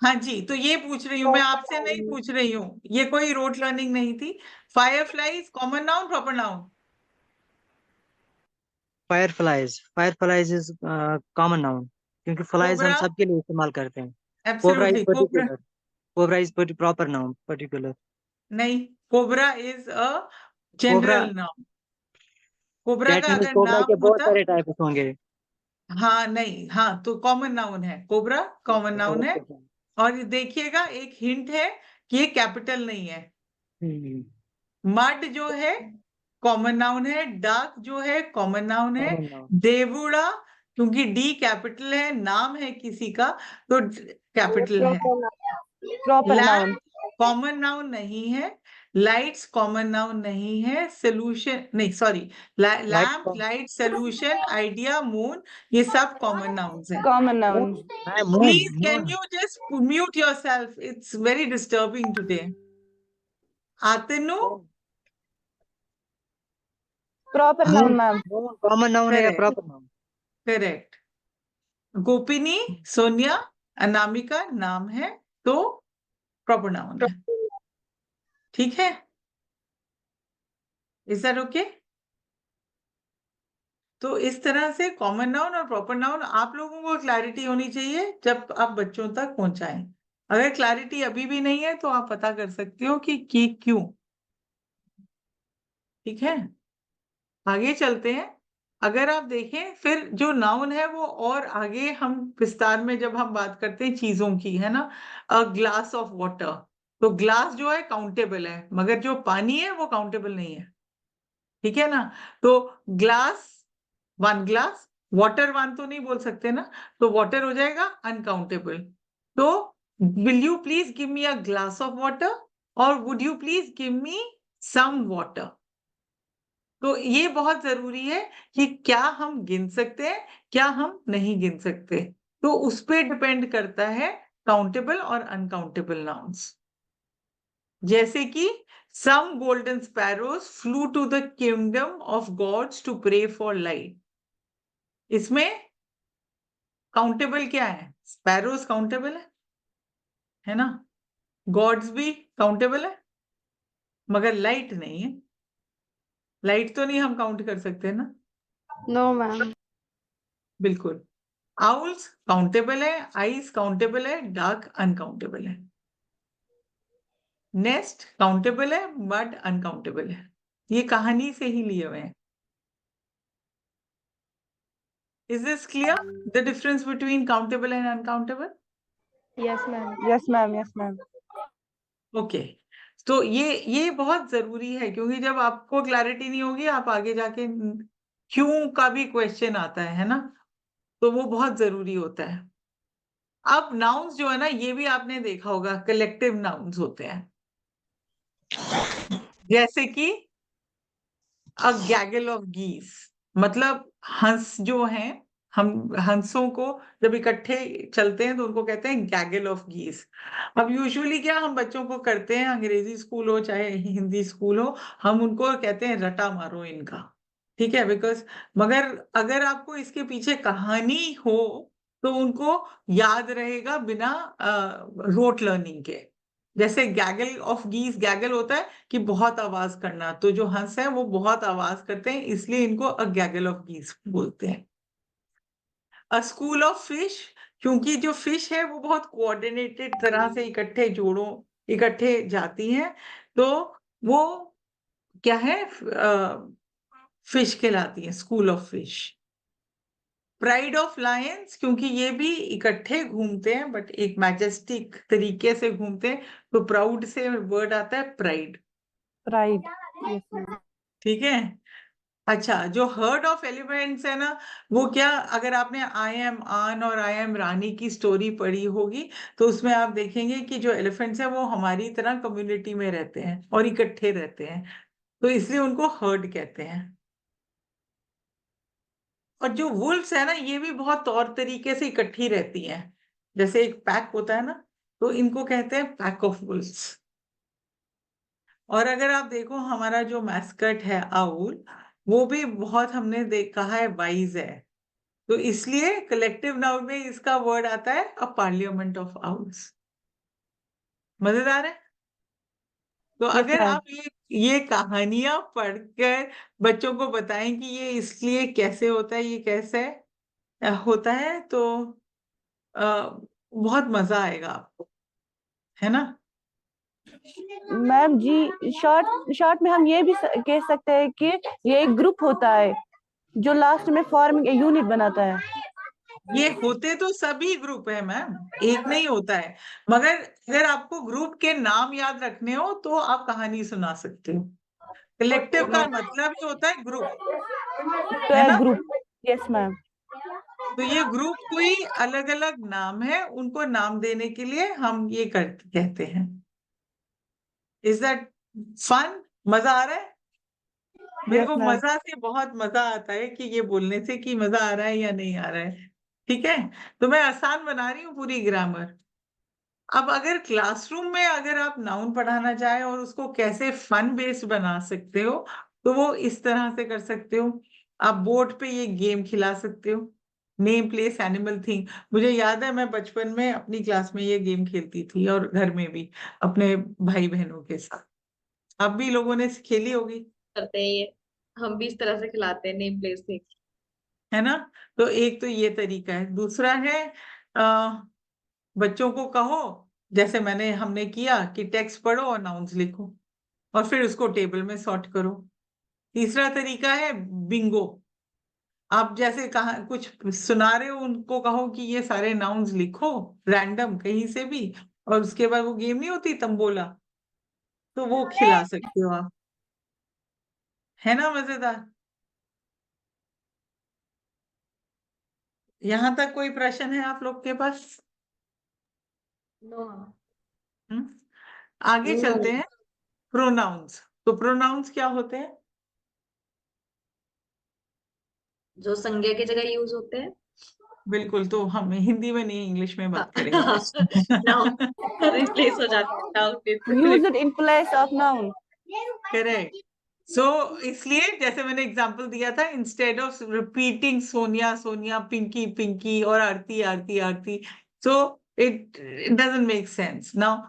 हाँ जी, तो ये पूछ रही हूँ मैं, आपसे नहीं पूछ रही हूँ, ये कोई रोट लर्निंग नहीं थी। Fireflies common noun proper noun? Fireflies is common noun, क्योंकि फ्लाइज हम कोबरा? सबके लिए इस्तेमाल करते हैं। Cobra is absolutely. Cobra particular, cobra is proper noun, particular. नहीं, cobra is a cobra, general noun. Cobra का कैटनीज अगर कोबरा के नाम बहुत होता, सारे टाइप्स होंगे। हाँ नहीं, हाँ तो कॉमन नाउन है, कोबरा कॉमन नाउन है। और देखिएगा एक हिंट है कि ये कैपिटल नहीं है। हम्म, मड जो है कॉमन नाउन है, डाक जो है कॉमन नाउन है, common noun। देवुड़ा क्योंकि डी कैपिटल है, नाम है किसी का तो कैपिटल है। Proper noun. Lamp common noun नहीं है, लाइट्स कॉमन नाउन नहीं है, सोल्यूशन नहीं sorry, lamp, light, solution, idea, moon, ये सब कॉमन नाउन्स हैं। Common noun. Moon, Please, can moon, you just mute yourself? It's very disturbing today. Atanu? Proper noun ma'am. Common noun है या Correct, proper noun? correct. Gopini, Sonia, Anamika नाम है तो proper noun है। ठीक है? Is that okay? तो इस तरह से कॉमन नाउन और प्रॉपर नाउन आप लोगों को क्लैरिटी होनी चाहिए जब आप बच्चों तक पहुंचाएं। अगर क्लैरिटी अभी भी नहीं है तो आप पता कर सकते हो कि क्यों। ठीक है, आगे चलते हैं। अगर आप देखें फिर जो नाउन है वो और आगे हम विस्तार में जब हम बात करते हैं चीजों की, है ना, अ ग्लास ऑफ वाटर, तो ग्लास जो है काउंटेबल है मगर जो पानी है वो काउंटेबल नहीं है। ठीक है ना, तो glass, one glass, water one तो नहीं बोल सकते ना, तो वाटर हो जाएगा अनकाउंटेबल। तो will you please give me a glass of water और would you please give me some water. तो ये बहुत जरूरी है कि क्या हम गिन सकते हैं, क्या हम नहीं गिन सकते, तो उस पर डिपेंड करता है काउंटेबल और अनकाउंटेबल नाउन्स। जैसे कि some golden sparrows flew to the kingdom of gods to pray for light, इसमें काउंटेबल क्या है? स्पैरोज काउंटेबल है ना, गॉड्स भी काउंटेबल है मगर लाइट नहीं है। लाइट तो नहीं हम काउंट कर सकते ना, नो मैम। बिल्कुल। आउल्स काउंटेबल है, आइस काउंटेबल है, डार्क अनकाउंटेबल है, नेस्ट काउंटेबल है, बट अनकाउंटेबल है। ये कहानी से ही लिए हुए हैं। Is this clear, the difference between countable and uncountable? Yes ma'am, yes ma'am, yes ma'am. Okay, तो ये बहुत जरूरी है क्योंकि जब आपको क्लैरिटी नहीं होगी आप आगे जाके क्यों का भी क्वेश्चन आता है ना, तो वो बहुत जरूरी होता है। अब नाउन्स जो है ना, ये भी आपने देखा होगा कलेक्टिव नाउन्स होते हैं, जैसे कि अ गैगल ऑफ गीस, मतलब हंस जो हैं, हम हंसों को जब इकट्ठे चलते हैं तो उनको कहते हैं गैगल ऑफ गीस। अब यूजुअली क्या हम बच्चों को करते हैं, अंग्रेजी स्कूल हो चाहे हिंदी स्कूल हो, हम उनको कहते हैं रटा मारो इनका। ठीक है, बिकॉज मगर अगर आपको इसके पीछे कहानी हो तो उनको याद रहेगा बिना रोट लर्निंग के। जैसे गैगल ऑफ गीस, गैगल होता है कि बहुत आवाज करना, तो जो हंस है वो बहुत आवाज करते हैं इसलिए इनको अ गैगल ऑफ गीस बोलते हैं। अ स्कूल ऑफ फिश, क्योंकि जो फिश है वो बहुत कोऑर्डिनेटेड तरह से इकट्ठे जोड़ों इकट्ठे जाती हैं, तो वो क्या है, फिश कहलाती है, school of fish. Pride of Lions, क्योंकि ये भी इकट्ठे घूमते हैं बट एक मैजेस्टिक तरीके से घूमते हैं, तो प्राउड से वर्ड आता है प्राइड। प्राइड। Yes ma'am. ठीक है, अच्छा, जो हर्ड ऑफ एलिफेंट्स है ना, वो क्या, अगर आपने आई एम आन और आई एम रानी की स्टोरी पढ़ी होगी तो उसमें आप देखेंगे कि जो एलिफेंट्स हैं वो हमारी तरह कम्युनिटी में रहते हैं और इकट्ठे रहते हैं, तो इसलिए उनको हर्ड कहते हैं। और जो वुल्फ्स है ना, ये भी बहुत तौर तरीके से इकट्ठी रहती हैं, जैसे एक पैक होता है ना, तो इनको कहते हैं पैक ऑफ वुल्फ्स। और अगर आप देखो हमारा जो मैस्कट है आउल, वो भी बहुत हमने देखा है वाइज है, तो इसलिए कलेक्टिव नाउन में इसका वर्ड आता है अ पार्लियामेंट ऑफ आउल्स। मजेदार है। तो Yes, अगर ma'am. आप ये कहानियां पढ़कर बच्चों को बताएं कि ये इसलिए कैसे होता है, ये कैसे होता है, तो बहुत मजा आएगा आपको, है ना। मैम जी, शॉर्ट में हम ये भी कह सकते हैं कि ये एक ग्रुप होता है जो लास्ट में फॉर्मिंग ए यूनिट बनाता है। ये होते तो सभी ग्रुप है मैम, एक नहीं होता है, मगर अगर आपको ग्रुप के नाम याद रखने हो तो आप कहानी सुना सकते हो। कलेक्टिव का मतलब ही होता है ग्रुप, तो है है ना। ग्रुप। Yes ma'am. तो ये ग्रुप कोई अलग अलग नाम है, उनको नाम देने के लिए हम ये कहते हैं। Is that fun? मजा आ रहा है? मेरे यस को मैम। मजा से बहुत मजा आता है कि ये बोलने से कि मजा आ रहा है या नहीं आ रहा है। ठीक है, तो मैं आसान बना रही हूँ पूरी ग्रामर। अब अगर क्लासरूम में अगर आप नाउन पढ़ाना चाहे और उसको कैसे फन बेस्ड बना सकते हो, तो वो इस तरह से कर सकते हो। आप बोर्ड पे ये गेम खिला सकते हो, नेम प्लेस एनिमल थिंग। मुझे याद है मैं बचपन में अपनी क्लास में ये गेम खेलती थी, और घर में भी अपने भाई बहनों के साथ। अब भी लोगों ने खेली होगी, करते हैं ये, हम भी इस तरह से खिलाते हैं नेम प्लेस से। है ना। तो एक तो ये तरीका है। दूसरा है बच्चों को कहो, जैसे हमने किया कि टेक्स्ट पढ़ो और नाउन्स लिखो और फिर उसको टेबल में सॉर्ट करो। तीसरा तरीका है बिंगो। आप जैसे कहा कुछ सुना रहे हो, उनको कहो कि ये सारे नाउन्स लिखो रैंडम कहीं से भी, और उसके बाद वो गेम नहीं होती तंबोला, तो वो खिला सकते हो आप, है ना मजेदार। यहां तक कोई प्रश्न है आप लोग के पास? नो। हम्म? आगे चलते हैं। प्रोनाउंस। तो प्रोनाउंस क्या होते हैं? जो संज्ञा की जगह यूज होते हैं। बिल्कुल, तो हम हिंदी में नहीं इंग्लिश में बात करेंगे। नाउन रिप्लेस हो जाता है use noun. It in place of noun. Correct. So इसलिए जैसे मैंने एग्जांपल दिया था, instead of repeating Sonia Sonia, Pinky Pinky और Aarti Aarti Aarti, so it doesn't make sense. Now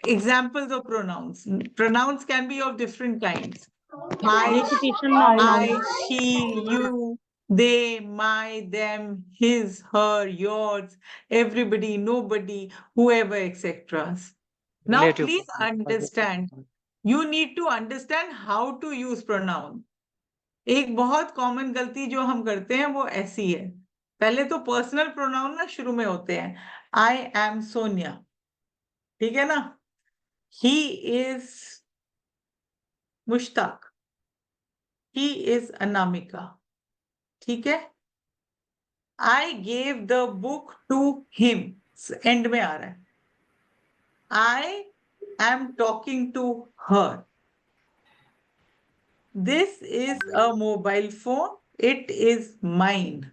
examples of pronouns. Pronouns can be of different kinds. Repetition noun. I, she, you, they, my, them, his, her, yours, everybody, nobody, whoever, etc. Now Relative. please understand, you need to understand how to use pronoun. एक बहुत common गलती जो हम करते हैं वो ऐसी है, पहले तो पर्सनल प्रोनाउन ना शुरू में होते हैं, आई एम सोनिया, ठीक है ना, he is Mushtaq, he is Anamika, ठीक है, I gave the book to him, and में आ रहा है, I am talking to her, this is a mobile phone, it is mine,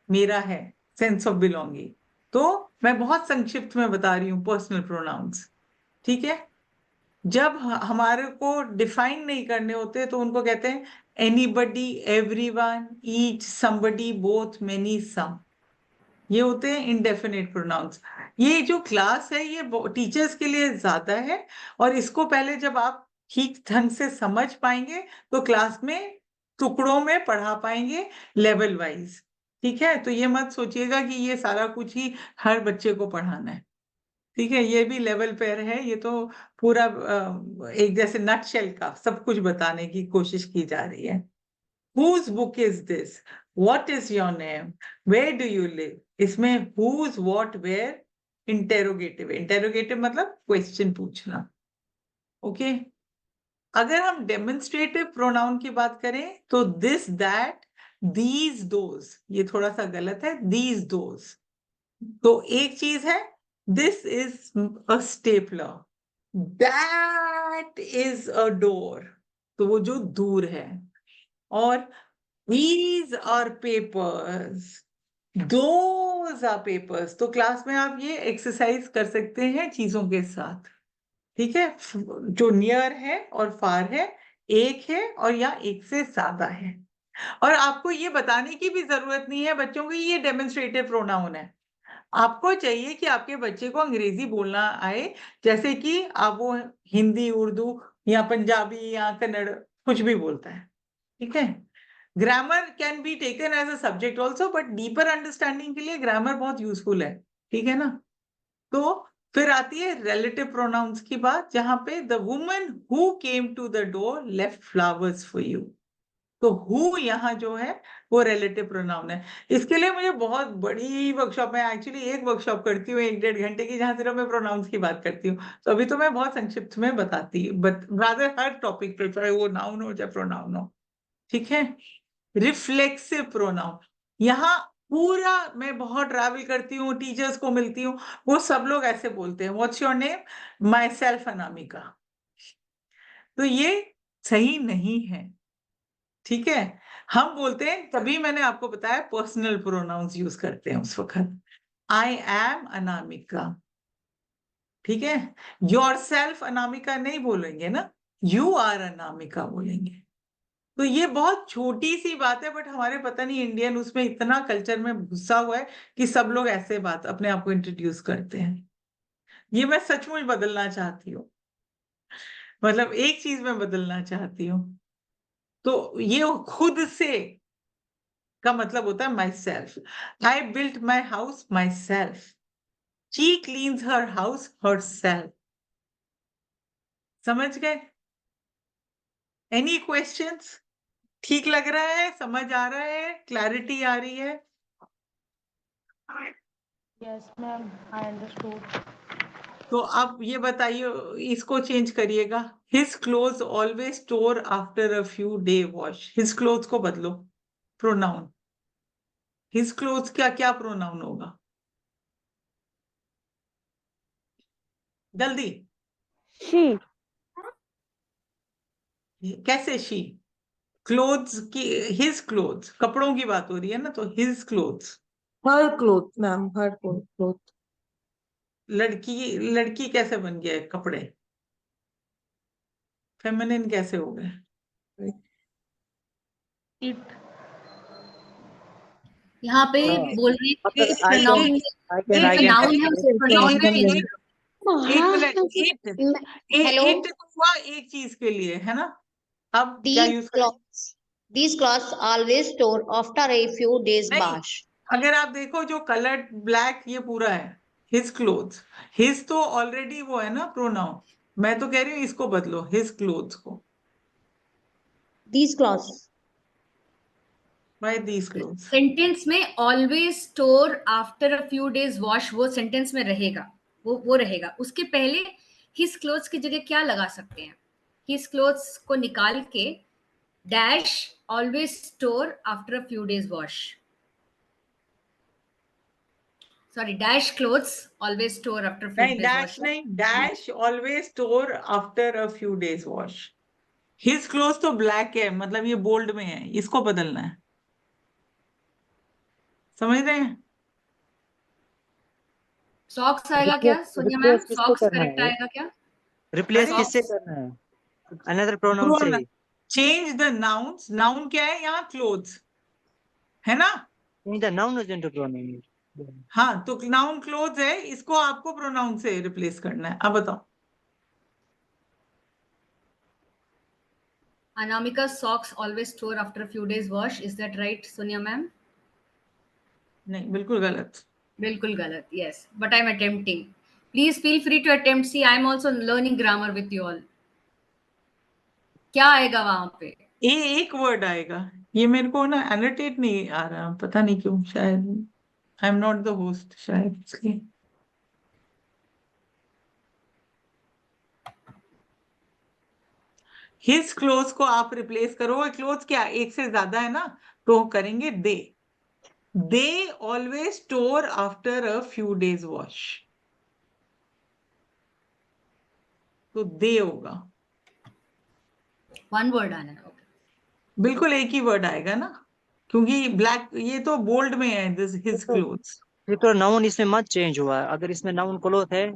मेरा है, सेंस ऑफ बिलोंगिंग। तो मैं बहुत संक्षिप्त में बता रही हूँ पर्सनल प्रोनाउंस, ठीक है। जब हमारे को डिफाइन नहीं करने होते तो उनको कहते हैं anybody, everyone, each, somebody, both, many, some, ये होते हैं इंडेफिनिट प्रोनाउंस। ये जो क्लास है ये टीचर्स के लिए ज्यादा है, और इसको पहले जब आप ठीक ढंग से समझ पाएंगे तो क्लास में टुकड़ों में पढ़ा पाएंगे, लेवल वाइज, ठीक है। तो ये मत सोचिएगा कि ये सारा कुछ ही हर बच्चे को पढ़ाना है, ठीक है, ये भी लेवल पर है, ये तो पूरा एक जैसे नटशेल का सब कुछ बताने की कोशिश की जा रही है। Whose book is this? What is your name? Where do you live? इसमें whose, what, where, interrogative. Interrogative मतलब क्वेश्चन पूछना, ओके। अगर हम डेमोन्स्ट्रेटिव प्रोनाउन की बात करें तो दिस, दैट, these, those, ये थोड़ा सा गलत है, these, those। तो एक चीज है, this is a stapler, that is a door, तो वो जो दूर है, और these are papers, those are papers। तो क्लास में आप ये एक्सरसाइज कर सकते हैं चीजों के साथ, ठीक है, जो नियर है और फार है, एक है और या एक से ज्यादा है। और आपको ये बताने की भी जरूरत नहीं है बच्चों को ये डेमोन्स्ट्रेटिव प्रोनाउन है, आपको चाहिए कि आपके बच्चे को अंग्रेजी बोलना आए, जैसे कि आप वो हिंदी, उर्दू या पंजाबी या कन्नड़ कुछ भी बोलता है, ठीक है। Grammar can be taken as a subject also, but deeper understanding के लिए ग्रामर बहुत यूजफुल है, ठीक है ना। तो फिर आती है रिलेटिव प्रोनाउंस की बात, जहां पे the woman who came to the door left flowers for you. तो हु यहाँ जो है वो रिलेटिव प्रोनाउन है। इसके लिए मुझे बहुत बड़ी वर्कशॉप है, एक्चुअली एक वर्कशॉप करती हूँ 1-1.5 घंटे की, जहां सिर्फ मैं प्रोनाउंस की बात करती हूँ। तो अभी तो मैं बहुत संक्षिप्त में बताती हूँ, रादर हर टॉपिक पे, चाहे वो नाउन हो चाहे प्रोनाउन हो, ठीक है। रिफ्लेक्सिव प्रोनाउन, यहाँ पूरा मैं बहुत ट्रैवल करती हूँ, टीचर्स को मिलती हूँ, वो सब लोग ऐसे बोलते हैं, what's your name, my self Anamika. तो ये सही नहीं है, ठीक है। हम बोलते हैं, तभी मैंने आपको बताया पर्सनल प्रोनाउंस यूज करते हैं उस वक्त, आई एम अनामिका, ठीक है। योर सेल्फ अनामिका नहीं बोलेंगे ना, यू आर अनामिका बोलेंगे। तो ये बहुत छोटी सी बात है, बट हमारे पता नहीं इंडियन उसमें इतना कल्चर में घुसा हुआ है कि सब लोग ऐसे बात अपने आप को इंट्रोड्यूस करते हैं। ये मैं सचमुच बदलना चाहती हूँ, मतलब एक चीज में बदलना चाहती हूँ। तो ये खुद से का मतलब होता है my self. I built my house my self, she cleans her house her self. समझ गए? Any questions? ठीक लग रहा है, समझ आ रहा है, क्लैरिटी आ रही है? Yes, ma'am, I understood. तो अब ये बताइए, इसको चेंज करिएगा, his cloth always store after a few day wash. His cloth को बदलो, प्रोनाउन। हिज क्लोथ क्या क्या प्रोनाउन होगा? जल्दी। शी। कैसे शी? क्लोथ्स की, हिज क्लोथ्स, कपड़ों की बात हो रही है ना, तो हिज क्लोथ्स। हर क्लोथ मैम, हर क्लोथ। लड़की कैसे बन गया है कपड़े? फेमिनिन कैसे हो गए? It. यहाँ पे हाँ, बोल रहे हैं कि मतलब आई प्रोनाउन कैन एक आई नाउन है, कैन उसे प्रोनाउन में चेंज मिनट, इट हुआ एक चीज के लिए है ना, अब क्या यूज करें? These clothes always store after a few days नहीं, wash. अगर आप देखो जो कलर ब्लैक ये पूरा है हिज क्लोथ्स, हिज तो ऑलरेडी वो है ना प्रोनाउन। मैं तो कह रही हूँ इसको बदलो, हिज क्लोथ्स को These clothes. By these clothes. Sentence में always store after a few days wash, वो सेंटेंस में रहेगा, वो रहेगा। उसके पहले हिज क्लोथ्स की जगह क्या लगा सकते हैं? हिज क्लोथ्स को निकाल के dash always store after a few days wash, sorry dash clothes always store after few नहीं, डेज डैश वॉश। नहीं, dash always store after a few days wash. His clothes तो ब्लैक है, मतलब ये bold में है, इसको बदलना है। समझ रहे हैं? सॉक्स आएगा क्या रिप्लेस सोनिया मैम? किससे सॉक्स करना करेक्ट है? आएगा क्या? रिप्लेस अरे किससे करना है? अनदर प्रोनाउन से ही। Change the nouns. नाउन क्या है यहाँ? क्लोथ्स है ना। In the noun is into pronoun. हाँ, तो नाउन क्लोथ्स है, इसको आपको प्रोनाउन से रिप्लेस करना है। अब बताओ। Anamika's socks always store after a few days wash. Is that right, Sonia ma'am? नहीं, बिल्कुल गलत। बिल्कुल गलत, yes. But I'm attempting. Please feel free to attempt. See, I'm also learning grammar with you all. क्या आएगा वहां पे? एक वर्ड आएगा, ये मेरे को ना एनोटेट नहीं आ रहा, पता नहीं क्यों, शायद I am not the host, शायद इसलिए। हिज क्लोथ्स को आप रिप्लेस करो, क्लोथ्स क्या एक से ज्यादा है ना, तो करेंगे दे always store after a few days wash, तो दे होगा। One word आना है, okay. बिल्कुल एक ही वर्ड आएगा ना, क्योंकि ब्लैक ये तो बोल्ड में है, दिस हिज क्लोथ्स। ये तो नाउन इसमें मत चेंज हुआ है। अगर इसमें नाउन क्लोथ है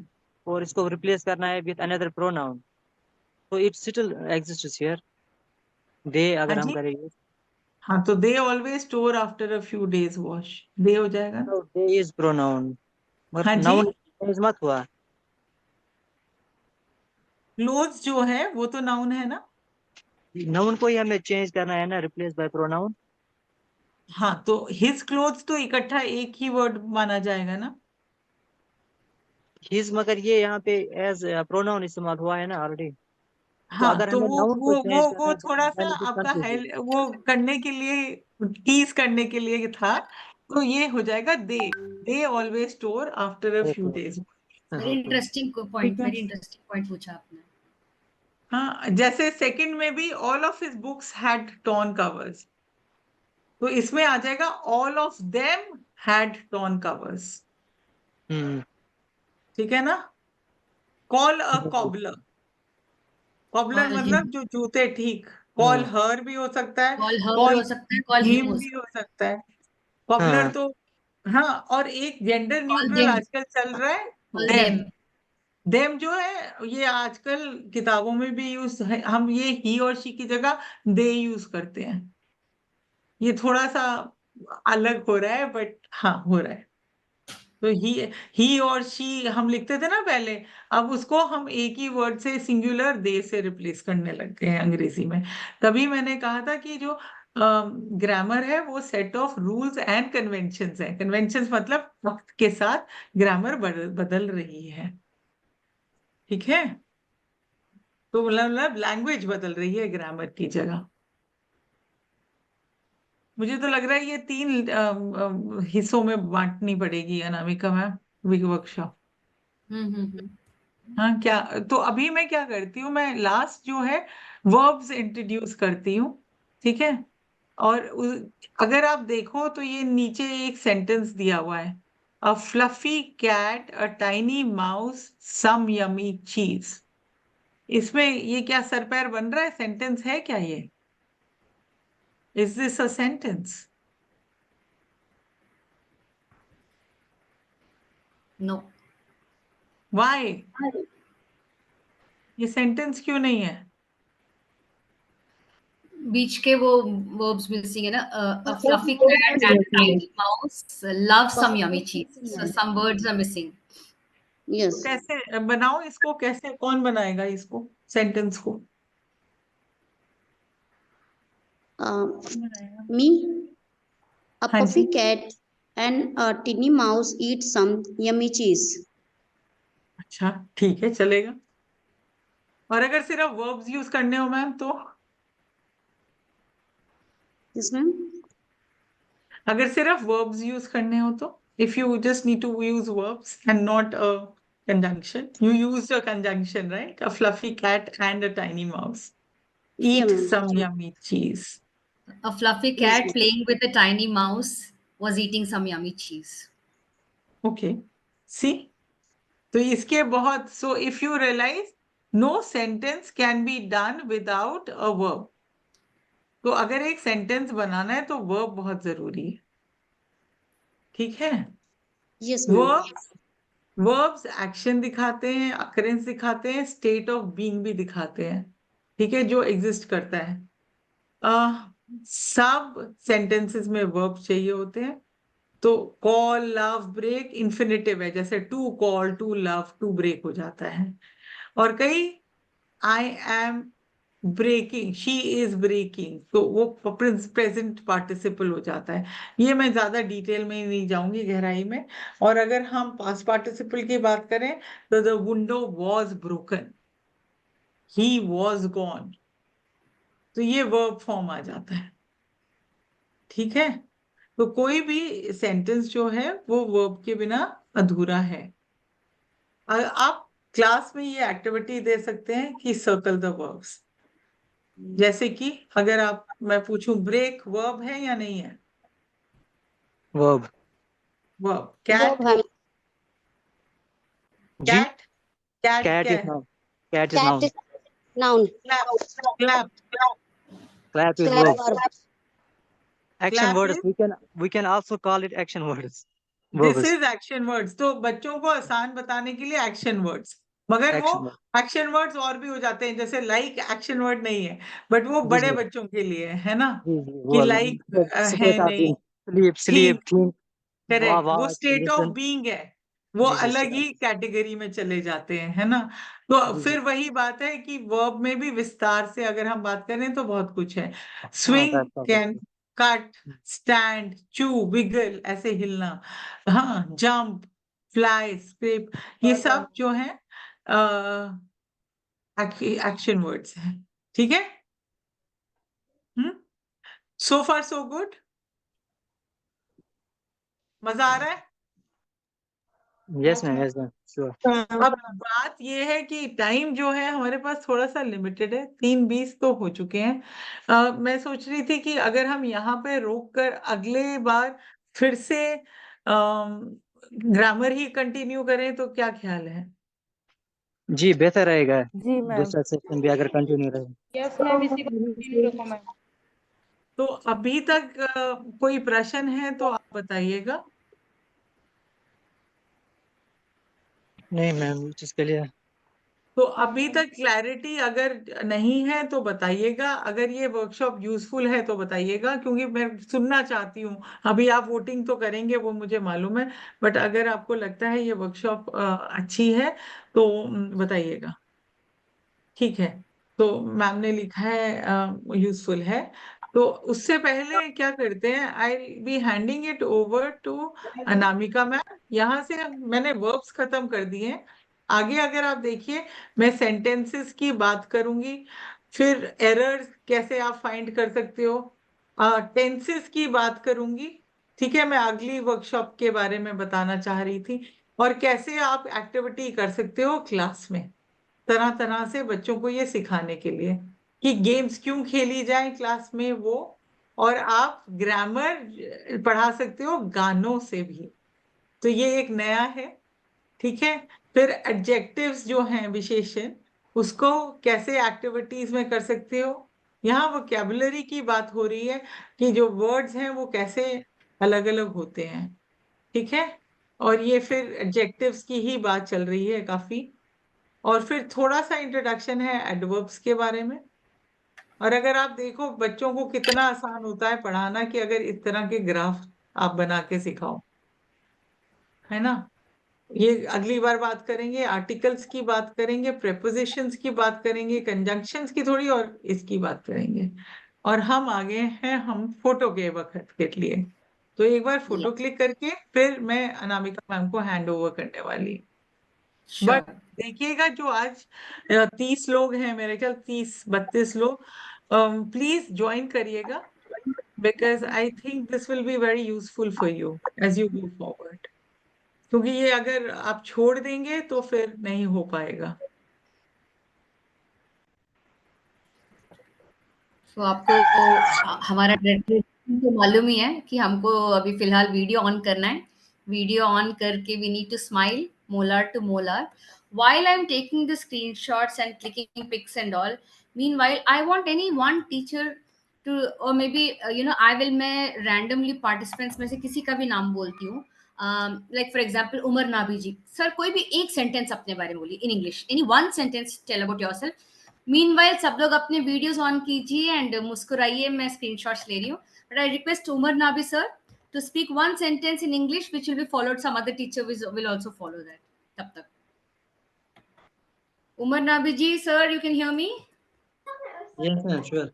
और इसको रिप्लेस करना है विद अनदर प्रोनाउन, तो it still exists here. They हाँ अगर हम जी, करेंगे हाँ, तो they always store after a few days wash, they हो जाएगा ना। तो दे इज प्रोनाउन। मगर हाँ जी, नाउन चेंज मत हुआ। क्लोज जो है वो तो नाउन है ना। नाउन को ही हमें चेंज करना है ना, रिप्लेस बाय प्रोनाउन। हाँ, तो हिज क्लोथ्स तो इकट्ठा एक ही वर्ड माना जाएगा ना। हिज, मगर ये यहाँ पे एज प्रोनाउन इस्तेमाल हुआ है ना ऑलरेडी। तो हाँ, अगर तो हमें वो नाउन को वो चेंज वो करना वो है थोड़ा सा then it is आपका confusing। वो करने के लिए, टीज करने के लिए था। तो ये हो जाएगा दे always store after a few okay. Days. Very interesting point, very interesting point पूछा आपने। हाँ, जैसे सेकंड में भी all of his books had torn covers, तो इसमें आ जाएगा all of them had torn covers. ठीक है ना। कॉल अ कॉबलर, कॉबलर कॉल हिम, मतलब जो जूते ठीक। कॉल हर भी हो सकता है, कॉल हर कॉल हो सकता है, कॉल हिम हिम हो भी सकता हो सकता है। कॉबलर तो हाँ, और एक जेंडर है, कॉल न्यूट्रल देम, आजकल चल रहा है, कॉल देम। देम। देम जो है ये आजकल किताबों में भी यूज है, हम ये ही और शी की जगह दे यूज करते हैं। ये थोड़ा सा अलग हो रहा है, बट हाँ हो रहा है। तो ही और शी हम लिखते थे ना पहले, अब उसको हम एक ही वर्ड से सिंगुलर दे से रिप्लेस करने लग गए हैं अंग्रेजी में। तभी मैंने कहा था कि जो ग्रामर है वो set of rules and conventions है। कन्वेंशंस मतलब वक्त के साथ ग्रामर बदल रही है। ठीक है, तो मतलब लैंग्वेज बदल रही है ग्रामर की जगह। मुझे तो लग रहा है ये 3 हिस्सों में बांटनी पड़ेगी अनामिका मैम, वर्कशॉप। हम्म। हाँ, क्या तो अभी मैं क्या करती हूँ, मैं लास्ट जो है वर्ब्स इंट्रोड्यूस करती हूँ। ठीक है, और अगर आप देखो तो ये नीचे एक सेंटेंस दिया हुआ है, a fluffy cat, a tiny mouse, some yummy cheese. इसमें ये क्या सर पैर बन रहा है, सेंटेंस है क्या ये? Is this a sentence? No, why? ये सेंटेंस क्यों नहीं है? बीच के वो वर्ब्स मिसिंग है ना, a fluffy cat and a tiny mouse love some yummy cheese, so some words are missing. तो Yes. कैसे बनाओ इसको, कैसे कौन बनाएगा इसको, सेंटेंस को? Me, a हाँ puffy ji, cat and a tiny mouse eat some yummy cheese. अच्छा ठीक है, चलेगा। और अगर सिर्फ वर्ब्स यूज करने हो मैम तो? Yes, ma'am. अगर सिर्फ वर्ब्स यूज करने हो तो, if you just need to use verbs and not a conjunction, you used a conjunction, right? A fluffy cat and a tiny mouse Yeah, eat ma'am. some yummy cheese. A fluffy Yes, cat ma'am. playing with a tiny mouse was eating some yummy cheese. Okay, see, तो इसके बहुत, so if you realize no sentence can be done without a verb. तो अगर एक sentence बनाना है तो verb बहुत जरूरी है। ठीक है, Yes, ma'am. Verbs verbs action दिखाते हैं, अकरेंस दिखाते हैं, स्टेट ऑफ बीइंग भी दिखाते हैं। ठीक है, जो एग्जिस्ट करता है। सब सेंटेंसेस में वर्ब चाहिए होते हैं। तो कॉल, लव, ब्रेक इन्फिनेटिव है, जैसे to call, to love, to break हो जाता है। और कई I am breaking, she is breaking, तो वो प्रेजेंट पार्टिसिपल हो जाता है। ये मैं ज्यादा डिटेल में नहीं जाऊंगी, गहराई में। और अगर हम पास्ट पार्टिसिपल की बात करें तो the window was broken, he was gone, तो ये वर्ब फॉर्म आ जाता है। ठीक है, तो कोई भी सेंटेंस जो है वो वर्ब के बिना अधूरा है। आप क्लास में ये एक्टिविटी दे सकते हैं कि सर्कल द वर्ब्स। जैसे कि अगर आप, मैं पूछूं ब्रेक वर्ब है या नहीं है? Verb. Verb. Verb, cat, ma'am. जी, कैट, कैट कैट क्या इज है? Noun, cat is Cat noun, is noun. Clap, clap, clap is Clap, verb. verb. Action clap words, is, we can also call it action words. This Verbs, is action words. तो बच्चों को आसान बताने के लिए action words, मगर वो action word. Action words और भी हो जाते हैं, जैसे लाइक एक्शन वर्ड नहीं है, बट वो जी बड़े जी बच्चों के लिए है ना, जी जी, कि वो लाइक है स्टेट ऑफ नहीं, sleep, sleep, think, think, correct, वो watch, state of listen. Being है। वो जी, जी, अलग sure. ही कैटेगरी में चले जाते हैं, है ना। तो जी, फिर जी. वही बात है कि वर्ब में भी विस्तार से अगर हम बात करें तो बहुत कुछ है। हाँ, swing, that's perfect. Can, cut, stand, चू, विगल, ऐसे हिलना, हाँ, जंप, फ्लाई, स्क्रिप, ये सब जो है एक्शन वर्ड्स हैं। ठीक है। सो फार सो गुड, मजा आ रहा है। Yes, ma'am. Yes, ma'am. Sure. अब बात ये है कि टाइम जो है हमारे पास थोड़ा सा लिमिटेड है, 3:20 तो हो चुके हैं। मैं सोच रही थी कि अगर हम यहाँ पे रोक कर अगले बार फिर से ग्रामर ही कंटिन्यू करें तो क्या ख्याल है। जी, बेहतर रहेगा। जी मैम। दूसरा सेक्शन भी अगर कंटिन्यू रहे। यस मैम, इसी को कंटिन्यू रखो मैम। तो अभी तक कोई प्रश्न है तो आप बताइएगा। नहीं मैम, जिसके लिए तो अभी तक क्लैरिटी अगर नहीं है तो बताइएगा, अगर ये वर्कशॉप यूजफुल है तो बताइएगा, क्योंकि मैं सुनना चाहती हूँ। अभी आप वोटिंग तो करेंगे वो मुझे मालूम है, बट अगर आपको लगता है ये वर्कशॉप अच्छी है तो बताइएगा। ठीक है। तो मैम ने लिखा है यूजफुल है। तो उससे पहले क्या करते हैं, I be handing it over to Anamika ma'am. यहाँ से मैंने वर्ब्स खत्म कर दिए हैं। आगे अगर आप देखिए, मैं सेंटेंसेस की बात करूंगी, फिर एरर्स कैसे आप फाइंड कर सकते हो, टेंसेस की बात करूंगी। ठीक है, मैं अगली वर्कशॉप के बारे में बताना चाह रही थी, और कैसे आप एक्टिविटी कर सकते हो क्लास में, तरह तरह से बच्चों को ये सिखाने के लिए कि गेम्स क्यों खेली जाए क्लास में वो, और आप ग्रामर पढ़ा सकते हो गानों से भी। तो ये एक नया है। ठीक है। फिर एडजेक्टिव्स जो हैं, विशेषण, उसको कैसे एक्टिविटीज में कर सकते हो। यहाँ वोकैबुलरी की बात हो रही है कि जो वर्ड्स हैं वो कैसे अलग अलग होते हैं। ठीक है। और ये फिर एडजेक्टिव्स की ही बात चल रही है काफी। और फिर थोड़ा सा इंट्रोडक्शन है एडवर्ब्स के बारे में। और अगर आप देखो बच्चों को कितना आसान होता है पढ़ाना, कि अगर इस तरह के ग्राफ आप बना के सिखाओ, है ना। ये अगली बार बात करेंगे, आर्टिकल्स की बात करेंगे, प्रेपोजिशंस की बात करेंगे, कंजंक्शंस की थोड़ी, और इसकी बात करेंगे। और हम आगे हैं हम फोटो के वक्त के लिए। तो एक बार फोटो क्लिक करके फिर मैं अनामिका मैम को हैंड ओवर करने वाली। But sure. देखिएगा, जो आज 30 लोग हैं, मेरे ख्याल 30-32 लोग, प्लीज ज्वाइन करिएगा, because I think this will be very useful for you as you go forward. क्योंकि ये अगर आप छोड़ देंगे तो फिर नहीं हो पाएगा। तो आपको हमारा डायरेक्टर तो मालूम ही है कि हमको अभी फिलहाल वीडियो ऑन करना है। वीडियो ऑन करके we need to smile molar to molar while I'm taking the screenshots and clicking pics and all. Meanwhile, I want any one teacher to, or maybe I will, मैं randomly participants में से किसी का भी नाम बोलती हूँ। Like for example, Umar Nabi ji, sir कोई भी एक सेंटेंस अपने बारे में बोलिए in English, any one sentence tell about yourself. Meanwhile सब लोग अपने वीडियोस ऑन कीजिए एंड मुस्कुराइए, मैं स्क्रीनशॉट्स ले रही हूँ। But I request Umar Nabi sir to speak one sentence in English which will be followed, some other teacher will also follow that. तब तक Umar Nabi ji, sir, you can hear me? yes ma'am, sure.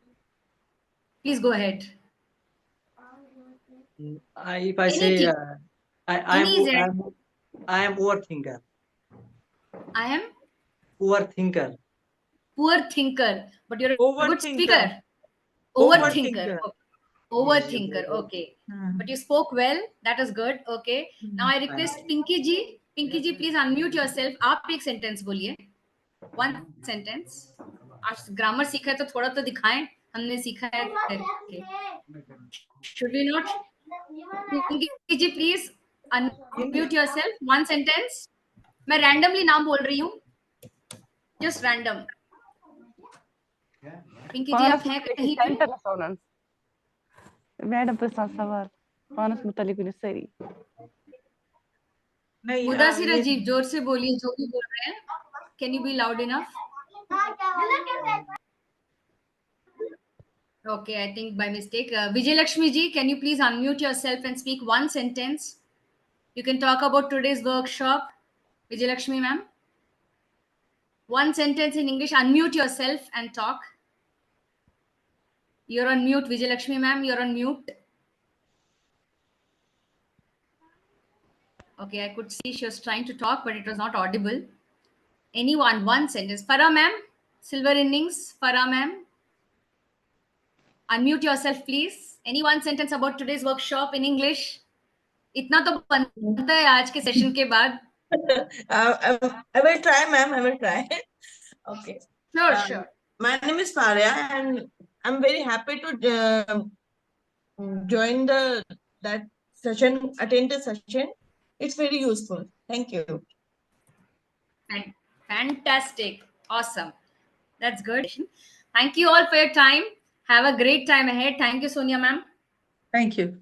Please go ahead. If I say Anything, I any is I am overthinker. I am Overthinker. poor thinker, but you're a good Overthinker. speaker. Overthinker. Overthinker. Overthinker. Okay. But you spoke well. That is good. Okay. Now I request Pinky ji. Pinky ji, please unmute yourself. आप एक sentence बोलिए. One sentence. आज grammar सीखा है तो थोड़ा तो दिखाएं, हमने सीखा है करके। Should we not? Pinky ji, please unmute yourself. One sentence. मैं randomly नाम बोल रही हूँ. Just random. पिंकी जी आप हैं कहीं पे? मैडम प्रसाद सवाल पानस मुतालिक सरी। नहीं, मुदासिर अजीब, जोर से बोलिए जो भी बोल रहे हैं। Can you be loud enough? Okay, I think by mistake. Vijay Lakshmi ji, can you please unmute yourself and speak one sentence You can talk about today's workshop. Vijayalakshmi ma'am. One sentence in English. Unmute yourself and talk. You're on mute, Vijayalakshmi ma'am. You're on mute. Okay, I could see she was trying to talk, but it was not audible. Anyone, one sentence. Farah ma'am, silver innings. Farah ma'am. Unmute yourself, please. Any one sentence about today's workshop in English? इतना तो बनता है आज के session के बाद. I will try, ma'am. I will try. Okay. Sure, sure. My name is Faria, and I'm very happy to join that session, attend the session. It's very useful. Thank you. Fantastic. Awesome. That's good. Thank you all for your time. Have a great time ahead. Thank you, Sonia ma'am. Thank you.